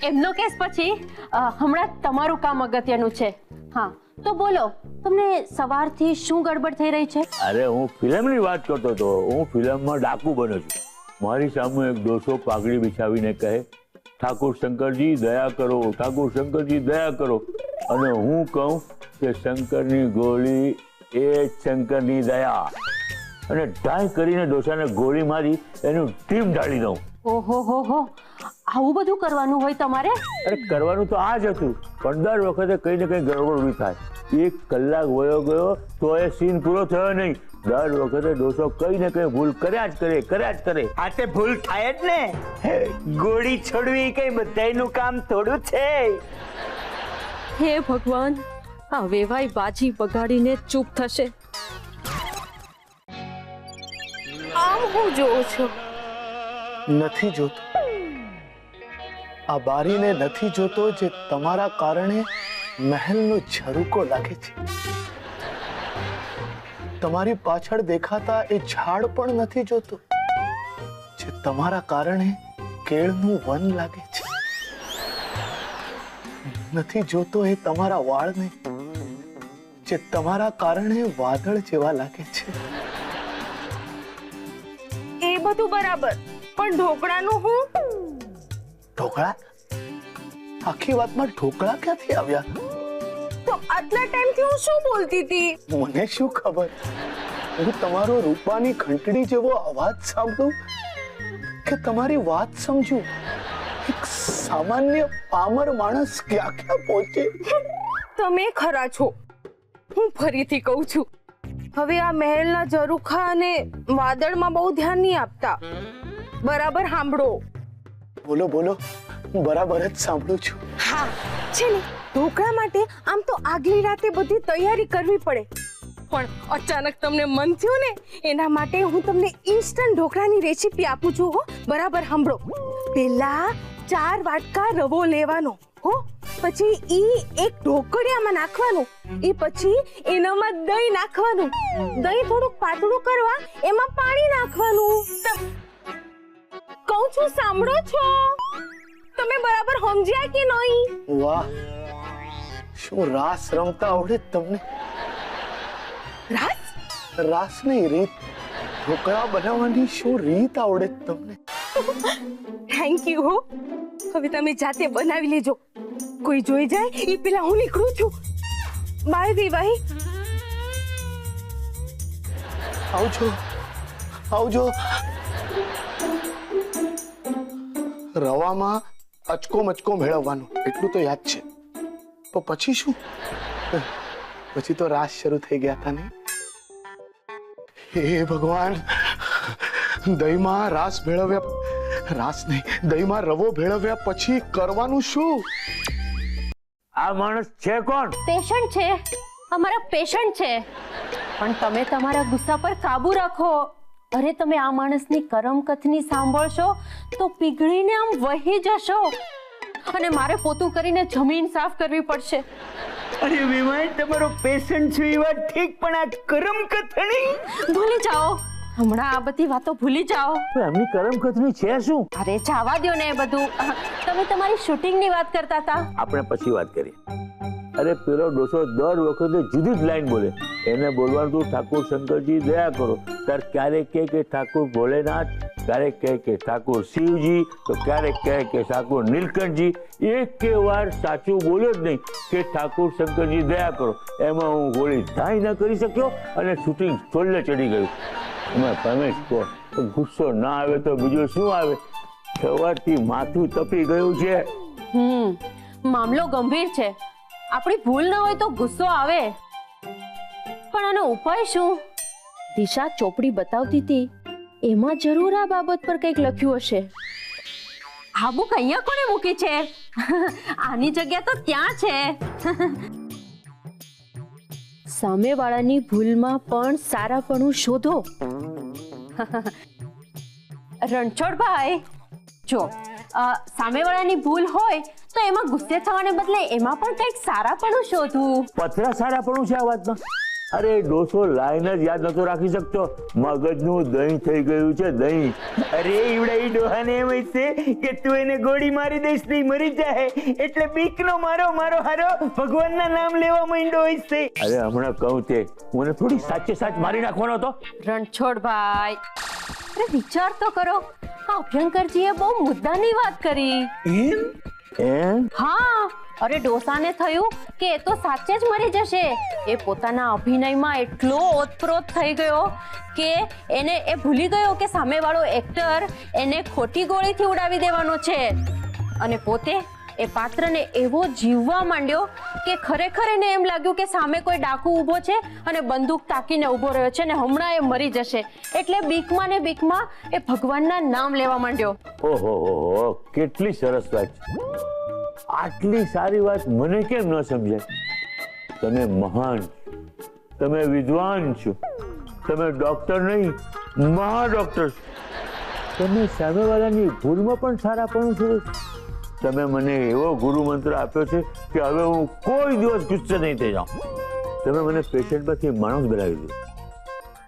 એમનો કેસ પછી હમણાં તમારું કામ અગત્યનું છે. હા, તો બોલો, તમને સવારથી શું ગડબડ થઈ રહી છે? અરે હું ફિલ્મની વાત કરતો હતો. હું ફિલ્મમાં ડાકુ બન્યો છું. મારી સામે એક ડોસો પાઘડી બિછાવીને કહે, ઠાકુર શંકરજી દયા કરો, ઠાકુર શંકરજી દયા કરો. અને હું કહું કે શંકરની ગોળી એ જ શંકરની દયા. અને ઢાઈ કરીને ડોસાને ગોળી મારી એનું ટીમ ઢાળી દઉં. ઓહો હો હો, આવું બધું કરવાનું હોય તમારે? અરે કરવાનું તો આ જ હતું, પણ દર વખતે કઈ ને કઈ ગડબડ ઊભી થાય. 1 કલાક વયો ગયો તો એ સીન પૂરો થયો નહીં. દર વખતે ડોસો કઈ ને કઈ ભૂલ કર્યા જ કરે. આ તે ભૂલ થાય જ ને. ગોળી છોડવી કઈ બધાયનું કામ થોડું છે. હે ભગવાન, આ વેવાઈ બાજી બગાડીને ચૂપ થશે. આમ હું જોઉં છું. નથી જોતો, આ બારીને નથી જોતો જે તમારા કારણે મહેલનો ઝરૂકો લાગે છે. તમારી પાછળ દેખાતા એ ઝાડ પણ નથી જોતો જે તમારા કારણે કેળનું વન લાગે છે. નથી જોતો એ તમારા વાળને જે તમારા કારણે વાદળ જેવા લાગે છે. એ બધું બરાબર, પણ ઢોકળાનું હું? ઢોકળા? આખી વાતમાં ઢોકળા ક્યાંથી આવ્યા? તો આટલા ટાઈમથી હું શું બોલતી હતી? મને શું ખબર? હું તમારો રૂપાની ઘંટડી જેવો અવાજ સાંભળું કે તમારી વાત સમજું. એક સામાન્ય પામર માણસ ક્યાં ક્યાં પહોંચે. તમે ખરા છો. હું ફરીથી કહું છું, હવે આ મહેલના ઝરૂખા અને વાદળમાં બહુ ધ્યાન નહીં આપતા. બરાબર સાંભળો. બોલો બોલો, હું બરાબર જ સાંભળું છું. હા છે ને, ઢોકળા માટે આમ તો આગલી રાતે બધી તૈયારી કરવી પડે, પણ અચાનક તમને મન થયું ને, એના માટે હું તમને ઇન્સ્ટન્ટ ઢોકળાની રેસીપી આપું છું. હો, બરાબર સાંભળો. પહેલા 4 વાટકા રવો લેવાનો, હો, પછી ઈ એક ઢોકળિયામાં નાખવાનું, એ પછી એનામાં દહીં નાખવાનું, દહીં થોડુંક પાતળું કરવા એમાં પાણી નાખવાનું. કહું છું સાંભળો છો? તમે બરાબર સમજ્યા કે નહીં? વાહ, શું રાસ રમતા આવડે તમને? રાસ? રાસ નહીં, રીત. ઢોકળા બનાવવાની શું રીત આવડે તમને? Thank you. હો, હવે તમે જાતે બનાવી લેજો. કોઈ જોઈ જાય એ પેલા હું નીકળું છું. બાય વિવાહી. આવજો. રવામાં અચકો મચકો મેળવવાનો એટલું તો યાદ છે. તો પછી શું? પછી તો રાસ શરૂ થઈ ગયા હતા ને. હે ભગવાન, દહીંમાં રાસ નહીં, દહીંમાં રવો ભેળવ્યા પછી કરવાનું શું? આ માણસ છે કોણ? પેશન્ટ છે, અમારા પેશન્ટ છે. પણ તમે તમારા ગુસ્સા પર કાબુ રાખો. અરે તમે આ માણસની કરમકથની સાંભળશો તો પીગળીને આમ વહી જશો, અને મારે પોતું કરીને જમીન સાફ કરવી પડશે. અરે વિમાન, તમારો પેશન્ટ છું એ વાત ઠીક, પણ આ કરમકથણી ભૂલી જાઓ. હમણાં આ બધી વાતો ભૂલી જાઓ. એમની કરમકથની છે શું? અરે જવા દો ને એ બધું. તમે તમારી શૂટિંગની વાત કરતા હતા. આપણે પછી વાત કરીએ. અરે પેલો ડોસો દર વખતે જુદી જ લાઈન બોલે. એને બોલવાનું તું ઠાકોર શંકરજી દયા કરો, તાર ક્યારેક કહે કે ઠાકોર ભોલેનાથ, ક્યારેક કહે કે ઠાકોર શિવજી, તો ક્યારેક કહે કે ઠાકોર નીલકંઠજી. એક વાર સાચું બોલ્યો જ નહીં કે ઠાકોર શંકરજી દયા કરો. એમાં હું ગોળી ધાઈ ન કરી શક્યો અને શૂટિંગ છોલ્લે ચડી ગયું. એમાં તમે જ કહો, ગુસ્સો ના આવે તો બીજું શું આવે? સવારથી માથું તપી ગયું છે. મામલો ગંભીર છે. આપણી ભૂલ ન હોય તો ગુસ્સો આવે, પણ આનો ઉપાય શું? દિશા ચોપડી બતાવતી હતી, એમાં જરૂર આ બાબત પર કંઈક લખ્યું હશે. આ બુક અહીંયા કોણે મૂકી છે? આની જગ્યા તો ત્યાં છે. સામેવાળાની ભૂલમાં પણ સારાપણું શોધો. રણછોડભાઈ, જો સામેવાળાની ભૂલ હોય તો એમાં ગુસ્સે થવાને બદલે એમાં પણ કંઈક સારાપણું શોધવું. પથરા સારાપણું છે આ વાતમાં? અરે ડોસો લાઈન જ યાદ નતો રાખી શકતો. મગજનું દહીં થઈ ગયું છે, દહીં. અરે ઈવડા ઈ ડોહાને એમ છે કે તું એને ગોળી મારી દઈશ તો ઈ મરી જાય, એટલે બીકનો મારો હારો ભગવાનના નામ લેવા માંડ્યો છે. અરે હમણાં કહું તે મને થોડી સાચે સાચ મારી નાખવાનો હતો. રણછોડભાઈ, અરે વિચાર તો કરો. આ અભ્યંકરજીએ બહુ મુદ્દાની વાત કરી. એમ? હા, અરે ડોસાને થયું કે એ તો સાચે જ મરી જશે. એ પોતાના અભિનયમાં એટલો ઓતપ્રોત થઈ ગયો કે એ ભૂલી ગયો કે સામેવાળો એક્ટર એને ખોટી ગોળીથી ઉડાવી દેવાનો છે, અને પોતે એ પાત્રને એવો જીવવા માંડ્યો કે ખરેખર એને એમ લાગ્યું કે સામે કોઈ ડાકુ ઊભો છે અને બંદૂક તાકીને ઊભો રહ્યો છે ને હમણાં એ મરી જશે. એટલે બીકમાં ને બીકમાં એ ભગવાનના નામ લેવા માંડ્યો. ઓહો, કેટલી સરસ વાત છે. આટલી સારી વાત મને કેમ ન સમજાય? તમે મહાન છો, તમે વિદ્વાન છો, તમે ડોક્ટર નહીં મહા ડોક્ટર છો. તમે સામેવાળાની ભૂલમાં પણ સારા પણ છો. તમે મને એવો ગુરુ મંત્ર આપ્યો છે કે હવે હું કોઈ દિવસ ગુસ્સે નહીં થઈ જાઉં. તમે મને પેશન્ટમાંથી માણસ બનાવી દો.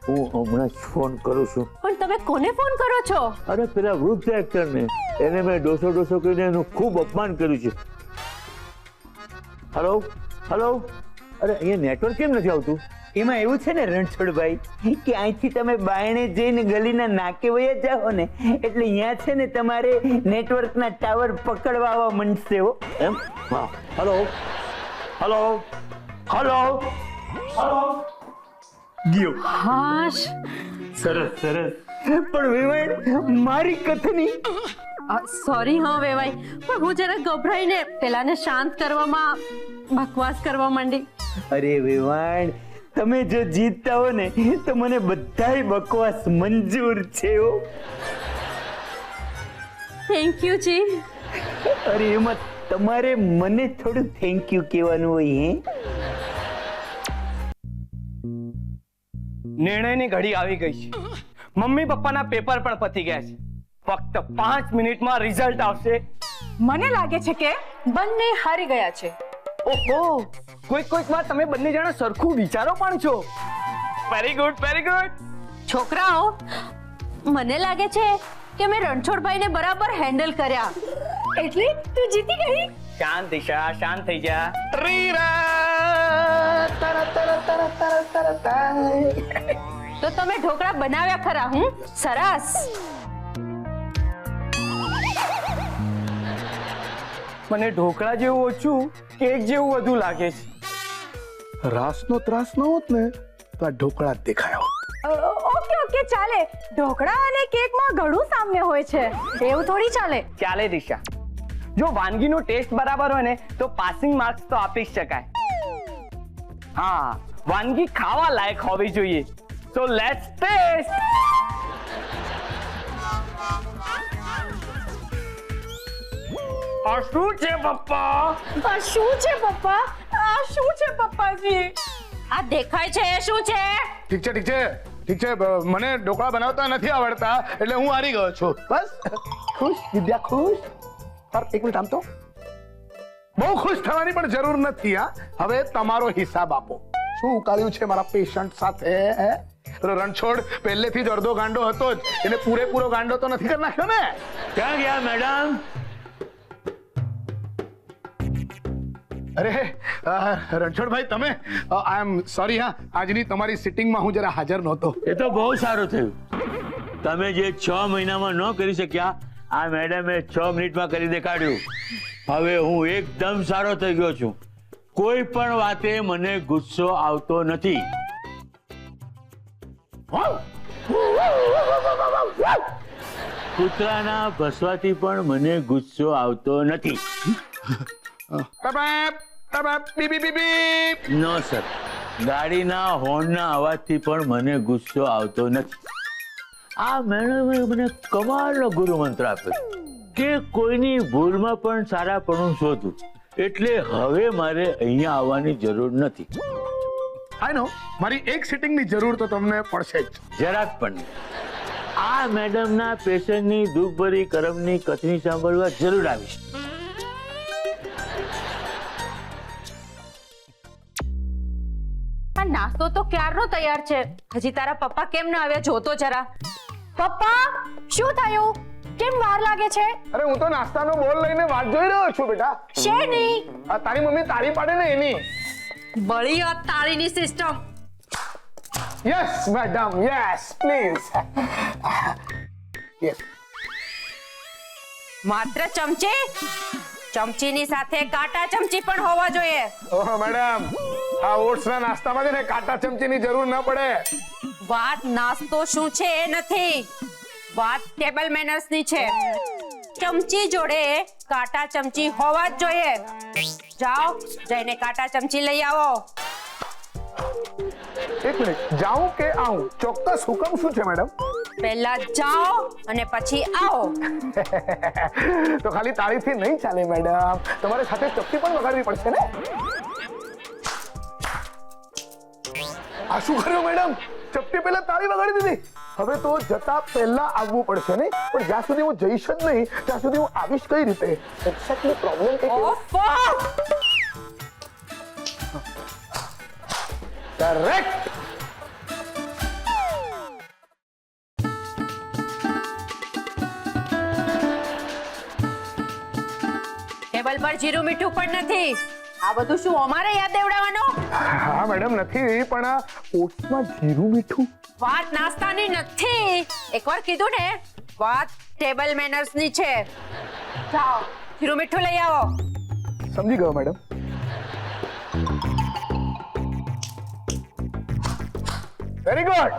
હું હમણાં જ ફોન કરું છું. પણ તમે કોને ફોન કરો છો? અરે પેલા વૃદ્ધ એક્ટરને. એને મેં ડોસો કહીને એનું ખૂબ અપમાન કર્યું છે. હેલો હેલો, અરે અહીંયા નેટવર્ક કેમ નથી આવતું? એમાં એવું છે ને રણછોડભાઈ કે અહીંથી તમે બાયણે જઈને ગલીના નાકે વયા જાઓ ને એટલે અહીંયા છે ને તમારે નેટવર્કના ટાવર પકડવા આવવા માંડશે હો. એમ? હા. Hello hello hello hello. ગયો. હાશ, સરસ સરસ. પણ વેવાણ મારી કથની. સોરી હા વેવાઈ, પણ હું જરા ગભરાઈને પેલાને શાંત કરવામાં બકવાસ કરવા માંડી. અરે વેવાણ, તમે જો જીતતા હો ને તો મને બધાય બકવાસ મંજૂર છે હો. થેન્ક યુ જી. અરે એમાં તમારે મને થોડું થેન્ક યુ કહેવાનું હોય. હે, નિર્ણયની ઘડી આવી ગઈ છે. મમ્મી પપ્પાના પેપર પણ પતી ગયા છે. ફક્ત 5 મિનિટમાં રિઝલ્ટ આવશે. મને લાગે છે કે બંને હારી ગયા છે. ઓહો, કોઈક વાર તમે બંને જણા સરખું વિચારો પણ છો. Very good, very good. છોકરાઓ, મને લાગે છે કે મેં રણછોડભાઈને બરાબર હેન્ડલ કર્યા. એટલે તું જીતી ગઈ. શાંત દિશા, શાંત થઈ જા. તો તમે ઢોકળા બનાવ્યા ખરા? સરસ. મને ઢોકળા જેવું ઓછું, કેક જેવું વધુ લાગે છે. રાસનો ત્રાસ ન હોત ને તો આ ઢોકળા જ દેખાયો. ઓકે ચાલે. ઢોકળા અને કેકમાં ઘણું સામ્ય હોય છે, એવું થોડી ચાલે. ચાલે દિશા. જો વાનગીનો ટેસ્ટ બરાબર હોય ને તો પાસિંગ માર્ક્સ તો આપી જ શકાય. હા, વાનગી ખાવા લાયક હોવી જોઈએ. So let's taste. આ શું છે પપ્પા? આ શું છે પપ્પા? આ શું છે પપ્પાજી? આ દેખાય છે એ શું છે? ઠીક છે. મને ઢોકળા બનાવતા નથી આવડતા એટલે હું હારી ગયો છું. બસ ખુશ વિદ્યા, ખુશ. પર એક મિનિટ, આમ તો બહુ ખુશ થવાની પણ જરૂર નથી. હા, હવે તમારો હિસાબ આપો. શું ઉકાળ્યું છે મારા પેશન્ટ સાથે? રણછોડ પહેલેથી જ અડધો ગાંડો હતો જ, એને પૂરેપૂરો ગાંડો તો નથી કરી નાખ્યો ને? ક્યાં ગયા મેડમ? અરે રણછોડભાઈ, તમે આઈ એમ સોરી. હા, આજની તમારી સિટિંગમાં હું જરા હાજર નહોતો. એ તો બહુ સારું થયું. તમે જે 6 મહિનામાં ન કરી શક્યા, આ મેડમે 6 મિનિટમાં કરી દેખાડ્યું. હવે હું એકદમ સારો થઈ ગયો છું. કોઈ પણ વાતે મને ગુસ્સો આવતો નથી. કૂતરાના ભસવાથી પણ મને ગુસ્સો આવતો નથી. નો સર, ગાડીના હોર્નના અવાજથી પણ મને ગુસ્સો આવતો નથી. આ મેડમે મને કમાલનો ગુરુ મંત્ર આપ્યો કે કોઈની ભૂલમાં પણ સારાપણું શોધવું. એટલે હવે મારે અહીંયા આવવાની જરૂર નથી. આઈ નો, મારી એક સિટિંગની જરૂર તો તમને પડશે જ. જરાક પણ. આ મેડમના પેશન્ટની દુઃખભરી કરમની કથની સાંભળવા જરૂર આવીશ. આ નાસ્તો તો ક્યારનો તૈયાર છે, હજી તારા પપ્પા કેમ ન આવ્યા? જોતો જરા. પપ્પા, શું થયું? કેમ વાર લાગે છે? અરે હું તો નાસ્તાનો બોલ લઈને વાટ જોઈ રહ્યો છું બેટા. શેની? આ તારી મમ્મી તારી પાડે ને એની. બળી આ તાળીની system. Yes madam, yes please. Yes. માત્ર ચમચે ચમચીની સાથે કાંટા ચમચી પણ હોવા જોઈએ. ઓહો મેડમ, આ ઓટ્સના નાસ્તામાં છે ને કાંટા ચમચીની જરૂર ન પડે. વાત નાસ્તો શું છે એ નથી, વાત ટેબલ મેનર્સની છે. ચમચી જોડે કાંટા ચમચી હોવા જ જોઈએ. જાઓ, જઈને કાંટા ચમચી લઈ આવો. એક મિનિટ, જાઉં કે આવું? ચોક્કસ હુકમ શું છે મેડમ? પહેલા જાઓ અને પછી આવો. તો ખાલી તાળીથી નહીં ચાલે મેડમ, તમારે સાથે ચપટી પણ વગાડવી પડશે ને. આ શું કર્યું મેડમ? ચપટી પહેલા તાળી વગાડી દીધી. હવે તો જતા પહેલા આવવું પડશે ને. પણ જ્યાં સુધી હું જઈશ જ નહીં ત્યાં સુધી હું આવીશ કઈ રીતે? એક્ઝેક્ટલી પ્રોબ્લેમ કઈ છે? ઓફો! કરેક્ટ. ટેબલ પર જીરું મીઠું પણ નથી. આ બધું શું અમારે યાદ દેવડાવવાનું? હા મેડમ, નથી, પણ આ ઓટ્સમાં જીરું મીઠું. વાત નાસ્તાની નથી. એકવાર કીધું ને, વાત ટેબલ મેનર્સની છે. જાઓ, જીરું મીઠું લઈ આવો. સમજી ગયો મેડમ. Very good.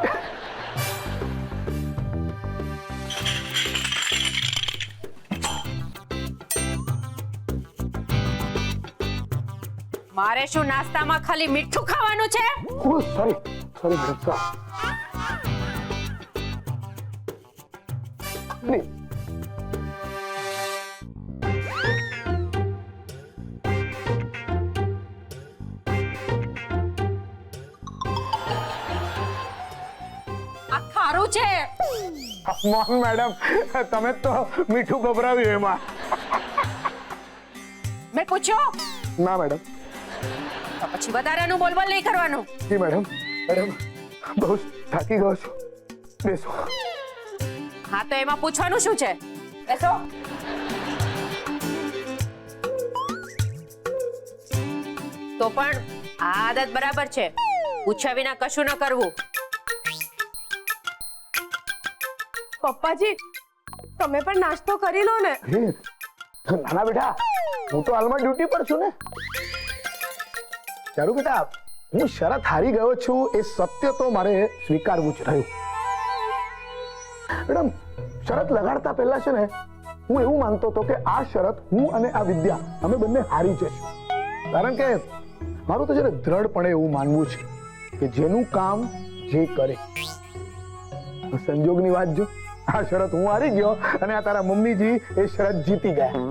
મારે શું નાસ્તામાં ખાલી મીઠું ખાવાનું છે? Sorry madam, please. આ ખારું છે. મોહન મેડમ, તમે તો મીઠું ગભરાવ્યું એમાં. મેં પૂછ્યો ના મેડમ. તો પછી વધારાનું બોલ નહીં કરવાનું. જી મેડમ. મેડમ, બહુ થાકી ગયો છું. બેસો. હા, તો એમાં પૂછવાનું શું છે? બેસો. તો પણ આ આદત બરાબર છે, પૂછ્યા વિના કશું ન કરવું. પપ્પાજી, તમે પણ નાસ્તો કરી લો ને. નાના બેટા, હું તો હાલમાં ડ્યુટી પર છું ને. ચારુ બેટા, હું શરત હારી ગયો છું એ સત્ય તો મારે સ્વીકારવું જ રહ્યું. મેડમ, શરત લગાડતા પહેલા છે ને હું એવું માનતો હતો કે આ શરત હું અને આ વિદ્યા અમે બંને હારી જશું. કારણ કે મારું તો છે ને દ્રઢપણે એવું માનવું છે કે જેનું કામ જે કરે. સંજોગની વાત જો, આ શરત હું હારી ગયો અને આ તારા મમ્મીજી એ શરત જીતી ગયા.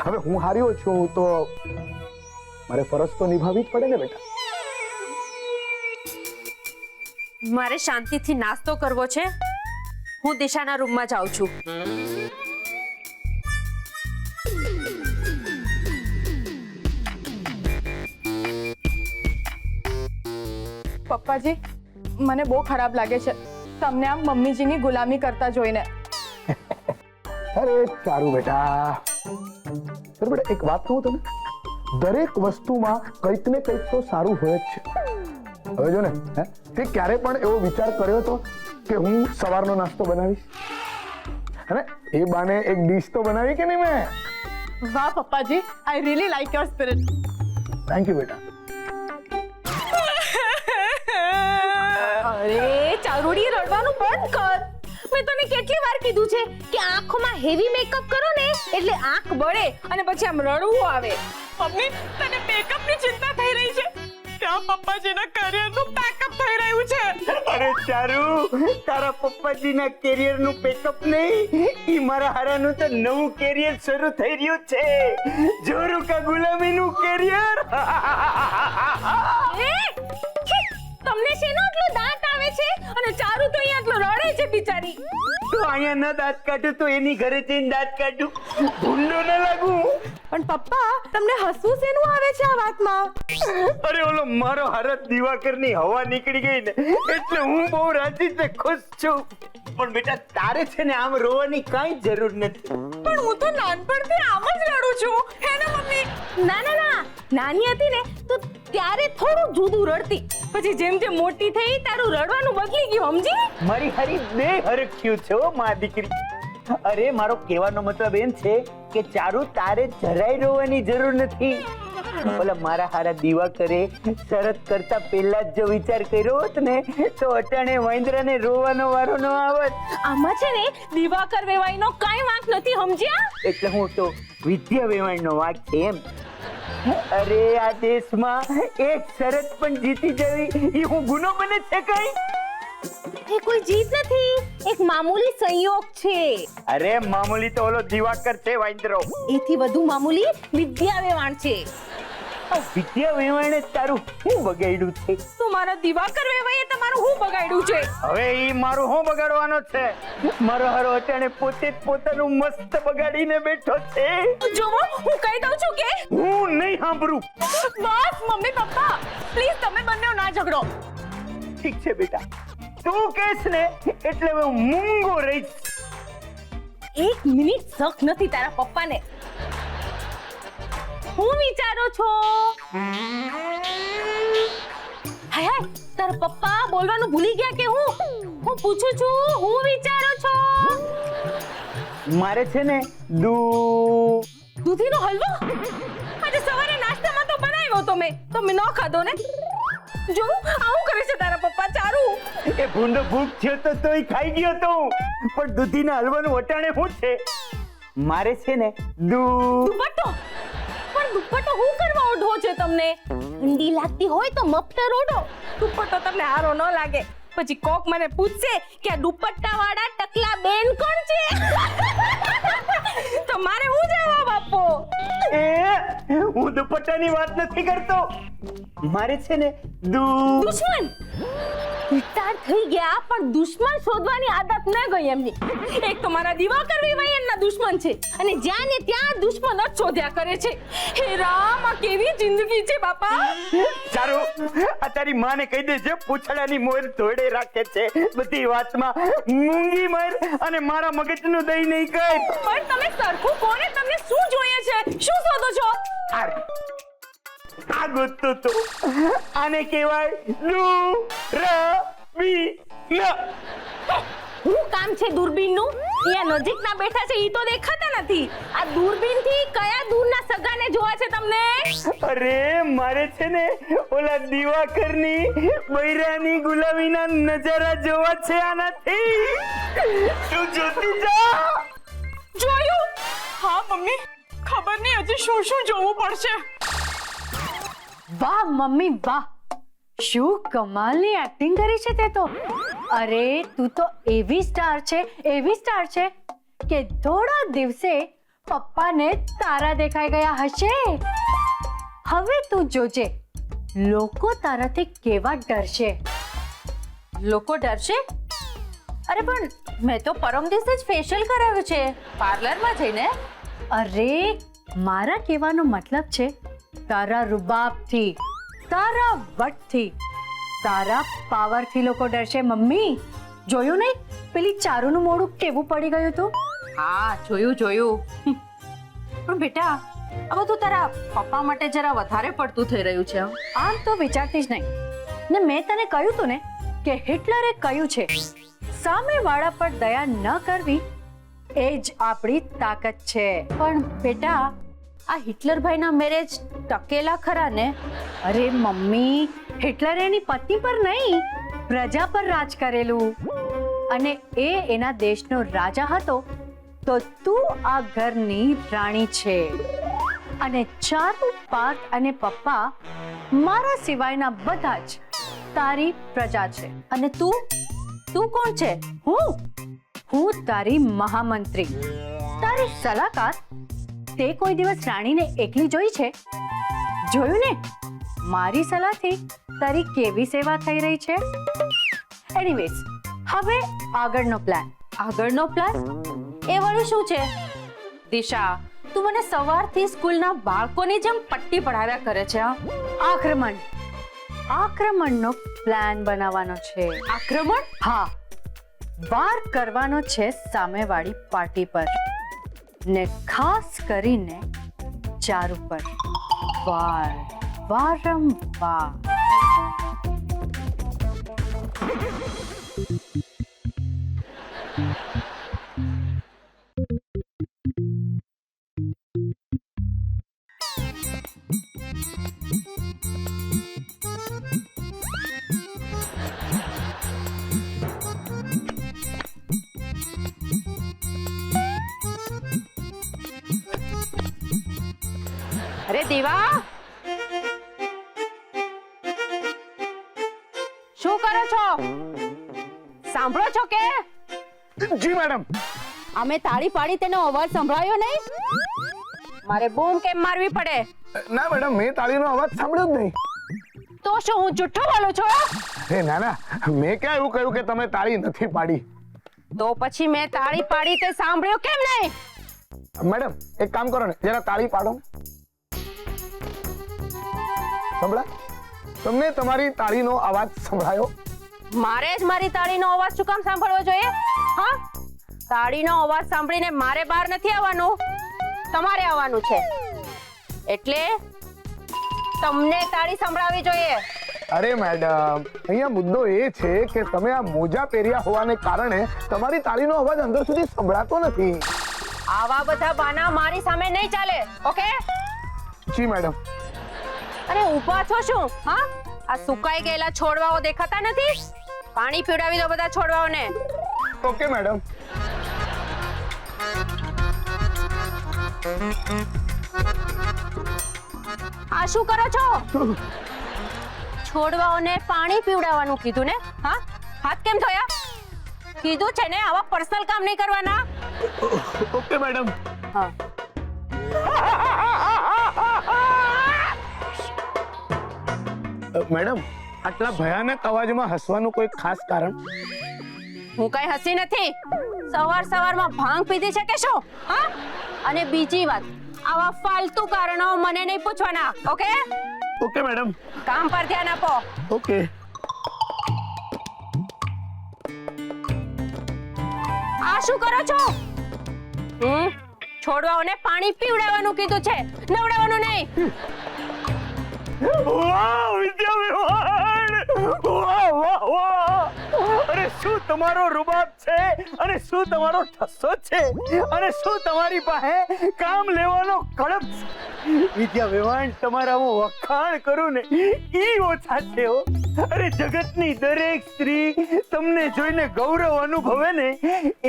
હવે હું હાર્યો છું તો મારે ફરજ તો નિભાવવી જ પડે ને બેટા. મારે શાંતિથી નાસ્તો કરવો છે. હું દિશાના રૂમમાં જાઉં છું. પપ્પાજી, મને બહુ ખરાબ લાગે છે તમને આમ મમ્મીજીની ગુલામી કરતા જોઈને. અરે ચારુ બેટા, બેટા એક વાત કહું તને, દરેક વસ્તુમાં કંઈક ને કંઈક તો સારું હોય જ છે. હવે જો ને, તે ક્યારે પણ એવો વિચાર કર્યો હતો કે હું સવારનો નાસ્તો બનાવીશ? અને એ બાને એક ડીશ તો બનાવી કે નહીં મેં? વાહ પપ્પાજી, I really like your spirit. Thank you બેટા. અરે ચારુડી, રડવાનું બંધ કર. મેં તને કેટલી વાર કીધું છે કે આંખોમાં હેવી મેકઅપ કરો ને એટલે આંખ બળે અને પછી આમ રડવું આવે. મમ્મી, તને મેકઅપની ચિંતા થઈ રહી છે? ત્યાં પપ્પાજીના કરિયરનું પેકઅપ થઈ રહ્યું છે. અરે ચારુ, તારા પપ્પાજીના કેરિયરનું પેકઅપ નહીં, ઈ મારા હારાનું તો નવું કેરિયર શરૂ થઈ રહ્યું છે. જોરુ કા ગુલામીનું કેરિયર. તમને શેનો આટલો દાંત આવે છે? અને ચારુ તો અહીંયા આટલો રડે છે બિચારી. તો અહીંયા ન દાંત કાઢું તો એની ઘરે જઈને દાંત કાઢું. ભૂંડો ન લાગુ. પણ પપ્પા, તમને હસવું શેનું આવે છે આ વાતમાં? અરે ઓલો મારો હારત દિવાકરની હવા નીકળી ગઈ ને એટલે હું બહુ રાજી છે, ખુશ છું. પણ બેટા, તારે છે ને આમ રોવાની કાંઈ જરૂર નથી. પણ હું તો નાનપણથી આમ જ રડું છું, હે ને મમ્મી? ના, નાની હતી ને તો ત્યારે થોડું જુદું રડતી, પછી જેમ જેમ મોટી થઈ તારું રડવાનું બદલી ગયું, સમજી? મારી હારી બે હરખ્યું છે હો માં દીકરી. અરે મારો કહેવાનો મતલબ એમ છે કે ચારુ તારે જરાય રોવાની જરૂર નથી. ઓલા મારા હારા દિવાકરે શરત કરતા પહેલા જ જો વિચાર કર્યો હોત ને તો અટાણે વાંદરાને રોવાનો વારો ન આવત. આમાં છે ને દિવાકર વેવાઈનો કાંઈ વાંક નથી, સમજ્યા? એટલે હું તો વિદ્યા વેવાણનો વાંક છે એમ. અરે આ દેશમાં એક શરત પણ જીતી જવી એ હું ગુનો બને છે કઈ? એ કોઈ જીત નથી, એક મામૂલી સંયોગ છે. અરે મામૂલી તો ઓલો દિવાકર છે વાંદરો. એથી વધુ મામૂલી વિદ્યા વેવાણ છે. વિદ્યા વેવાણે તારું શું બગાડ્યું છે? તો મારા દિવાકર વેવાઈએ તમારું શું બગાડ્યું છે? હવે ઈ મારું શું બગાડવાનો છે? મારો હારો અટાણે પોતે જ પોતાનું મસ્ત બગાડીને બેઠો છે. જોવો, હું કહી દઉં છું કે હું નહીં સાંભળું. બસ મમ્મી પપ્પા, પ્લીઝ તમે બંને ના ઝઘડો. ઠીક છે બેટા, તું કહેશ ને એટલે હું મૂંગો રહીશ. એક મિનિટ શક નથી તારા પપ્પાને. હું વિચારો છો? હાય હાય, તારા પપ્પા બોલવાનું ભૂલી ગયા કે હું પૂછું છું, હું વિચારો છો? મારે છે ને દૂધીનો હલવો આજે સવારે નાસ્તામાં તો બનાવ્યો તો મેં ન ખાધો ને. જો આવું કરે છે તારા પપ્પા. ચારુ એ ભૂંડો ભૂખ થયો તો તોય ખાઈ ગયો તો, પણ દૂધીના હલવાનું વટાણે શું છે? મારે છે ને દુપટ્ટો. પણ દુપટ્ટો હું કરવા ઓઢો છે તમને? ઠંડી લાગતી હોય તો મફતર ઓઢો, દુપટ્ટો તમને હારો ન લાગે. પછી કોક મને પૂછશે કે આ દુપટ્ટા વાળા ટકલા બેન કોણ છે? તો મારે હું જવાબ આપો? હું દુપટ્ટાની વાત નથી કરતો. મારે છે ને દુશ્મન. વિચાર થઈ ગયા પણ દુશ્મન શોધવાની આદત ન ગઈ એમની. એક તો મારા દિવાકર વેવાઈ એમના દુશ્મન છે અને જ્યાં ને ત્યાં દુશ્મન જ શોધ્યા કરે છે. હે રામ, આ કેવી જિંદગી છે બાપા. ચારુ, આ તારી માને કહી દેજે પૂછડાની મોર ધોડે રાખે છે. બધી વાતમાં મૂંગી મર અને મારા મગજનું દહીં નહીં કર. પણ તમે સરખું કોને? તમને શું જોઈએ છે? શું શોધો છો? આ ગોતતો તો આને કહેવાય દૂરબીન. શું કામ છે દૂરબીનનું? અહીંયા નજીકના બેઠા છે ઈ તો દેખાતા નથી. આ દૂરબીનથી કયા દૂરના સગાને જોવા છે તમને? અરે મારે છે ને ઓલા દિવાકરની બૈરાની ગુલામીના નજારા જોવા છે આનાથી. તું જોતી જા. જોયું? હા મમ્મી, ખબર નહીં હજી શું જોવું પડશે. વાહ મમ્મી વાહ, શું કમાલની એક્ટિંગ કરી છે તે તો. અરે તું તો એવી સ્ટાર છે કે થોડા દિવસે પપ્પાને તારા દેખાઈ ગયા હશે. હવે તું જોજે, લોકો તારાથી કેવા ડરશે. લોકો ડરશે? અરે પણ મેં તો પરમ દિવસે જ ફેશિયલ કરાવ્યું છે પાર્લરમાં જઈને. અરે મારા કહેવાનો મતલબ છે તારા રૂબાબથી, તારા વટથી, તારા પાવરથી લોકો ડરશે મમ્મી. જોયું નહીં પેલી ચારુનું મોઢું કેવું પડી ગયું હતું? હા જોયું. પણ બેટા, આ બધું તારા પપ્પા માટે જરા વધારે પડતું થઈ રહ્યું છે. આમ તો વિચારતી જ નહીં ને. મેં તને કહ્યું તું ને કે હિટલરે કહ્યું છે સામેવાળા પર દયા ન કરવી એ જ આપણી તાકાત છે. પણ બેટા, આ હિટલરભાઈના મેરેજ ટકેલા ખરા ને? અરે મમ્મી, હિટલરે એની પત્ની પર નહીં પ્રજા પર રાજ કરેલું, અને એ એના દેશનો રાજા હતો તો તું આ ઘરની રાણી છે. અને ચારુ, પાર્થ અને પપ્પા મારા સિવાયના બધા જ તારી પ્રજા છે. અને તું કોણ છે? હું તારી મહામંત્રી, તારી સલાહકાર. તે કોઈ દિવસ રાણીને એકલી જોઈ છે? જોયું ને? મારી સલાહથી તારી કેવી સેવા થઈ રહી છે. એનીવેઝ, હવે આગળનો પ્લાન. આગળનો પ્લાન? એ વળી શું છે? દિશા, તું મને સવારથી સ્કૂલના બાળકોની જેમ પટ્ટી પડાવ્યા કરે છે. આક્રમણનો પ્લાન બનાવવાનો છે. આક્રમણ? હા, વાર કરવાનો છે સામેવાળી પાર્ટી પર ને ખાસ કરીને ચારુ પર. વારંવાર. અરે દેવા, શું કરો છો? સાંભળો છો કે? જી મેડમ. અમે તાળી પાડી તેનો અવાજ સંભળાયો નહીં? મારે બૂમ કેમ મારવી પડે? ના મેડમ, મેં તાળીનો અવાજ સાંભળ્યો જ નહીં. તો શું હું જુઠ્ઠું બોલું છું? ના ના, મેં ક્યાં એવું કહ્યું કે તમે તાળી નથી પાડી. તો પછી મેં તાળી પાડી તે સાંભળ્યું કેમ નહીં? મેડમ એક કામ કરો ને, જરા તાળી પાડો. સંભળા? તમને તમારી તાળીનો અવાજ સંભળાયો? મારે જ મારી તાળીનો અવાજ શું કામ સાંભળવો જોઈએ? હા, તાળીનો અવાજ સાંભળીને મારે બહાર નથી આવવાનું, તમારે આવવાનું છે. એટલે તમને તાળી સંભળાવવી જોઈએ. અરે મેડમ, અહીંયા મુદ્દો એ છે કે તમે આ મોજા પહેર્યા હોવાને કારણે તમારી તાળીનો અવાજ અંદર સુધી સંભળાતો નથી. આવા બધા બાના મારી સામે નહીં ચાલે, ઓકે? જી મેડમ. અરે ઊભા છો શું? હા, આ સુકાઈ ગયેલા છોડવાઓ દેખાતા નથી? પાણી પીવડાવી દો બધા છોડવાઓને. Okay madam. આ શું કરો છો? છોડવાઓને પાણી પીવડાવવાનું કીધું ને? હા, હાથ કેમ ધોયા? કીધું છે ને આવા પર્સનલ કામ નહીં કરવાના. Okay madam. હા. મેડમ, આટલા ભયાનક અવાજમાં હસવાનું કોઈ ખાસ કારણ? હું કઈ હસી નથી. સવારમાં ભાંગ પીધી છે કે શું? હા, અને બીજી વાત, આવા ફાલતુ કારણો મને નહીં પૂછવાના, ઓકે? Okay madam. કામ પર ધ્યાન આપો. ઓકે. આ શું કરો છો? છોડવાઓને પાણી પીવડાવવાનું કીધું છે, નવડાવવાનું નહીં. વાહ વિદ્યા વિહાન! વાહ વાહ વાહ! અરે શું તમારો રૂબાબ છે, અને શું તમારો ઠસ્સો છે, અને શું તમારી પાસે કામ લેવાનો કડપ છે. વિદ્યા વિહાન, તમારામાં વખાણ કરું ને ઈ ઓછા છે હો. અરે જગતની દરેક સ્ત્રી તમને જોઈને ગૌરવ અનુભવે ને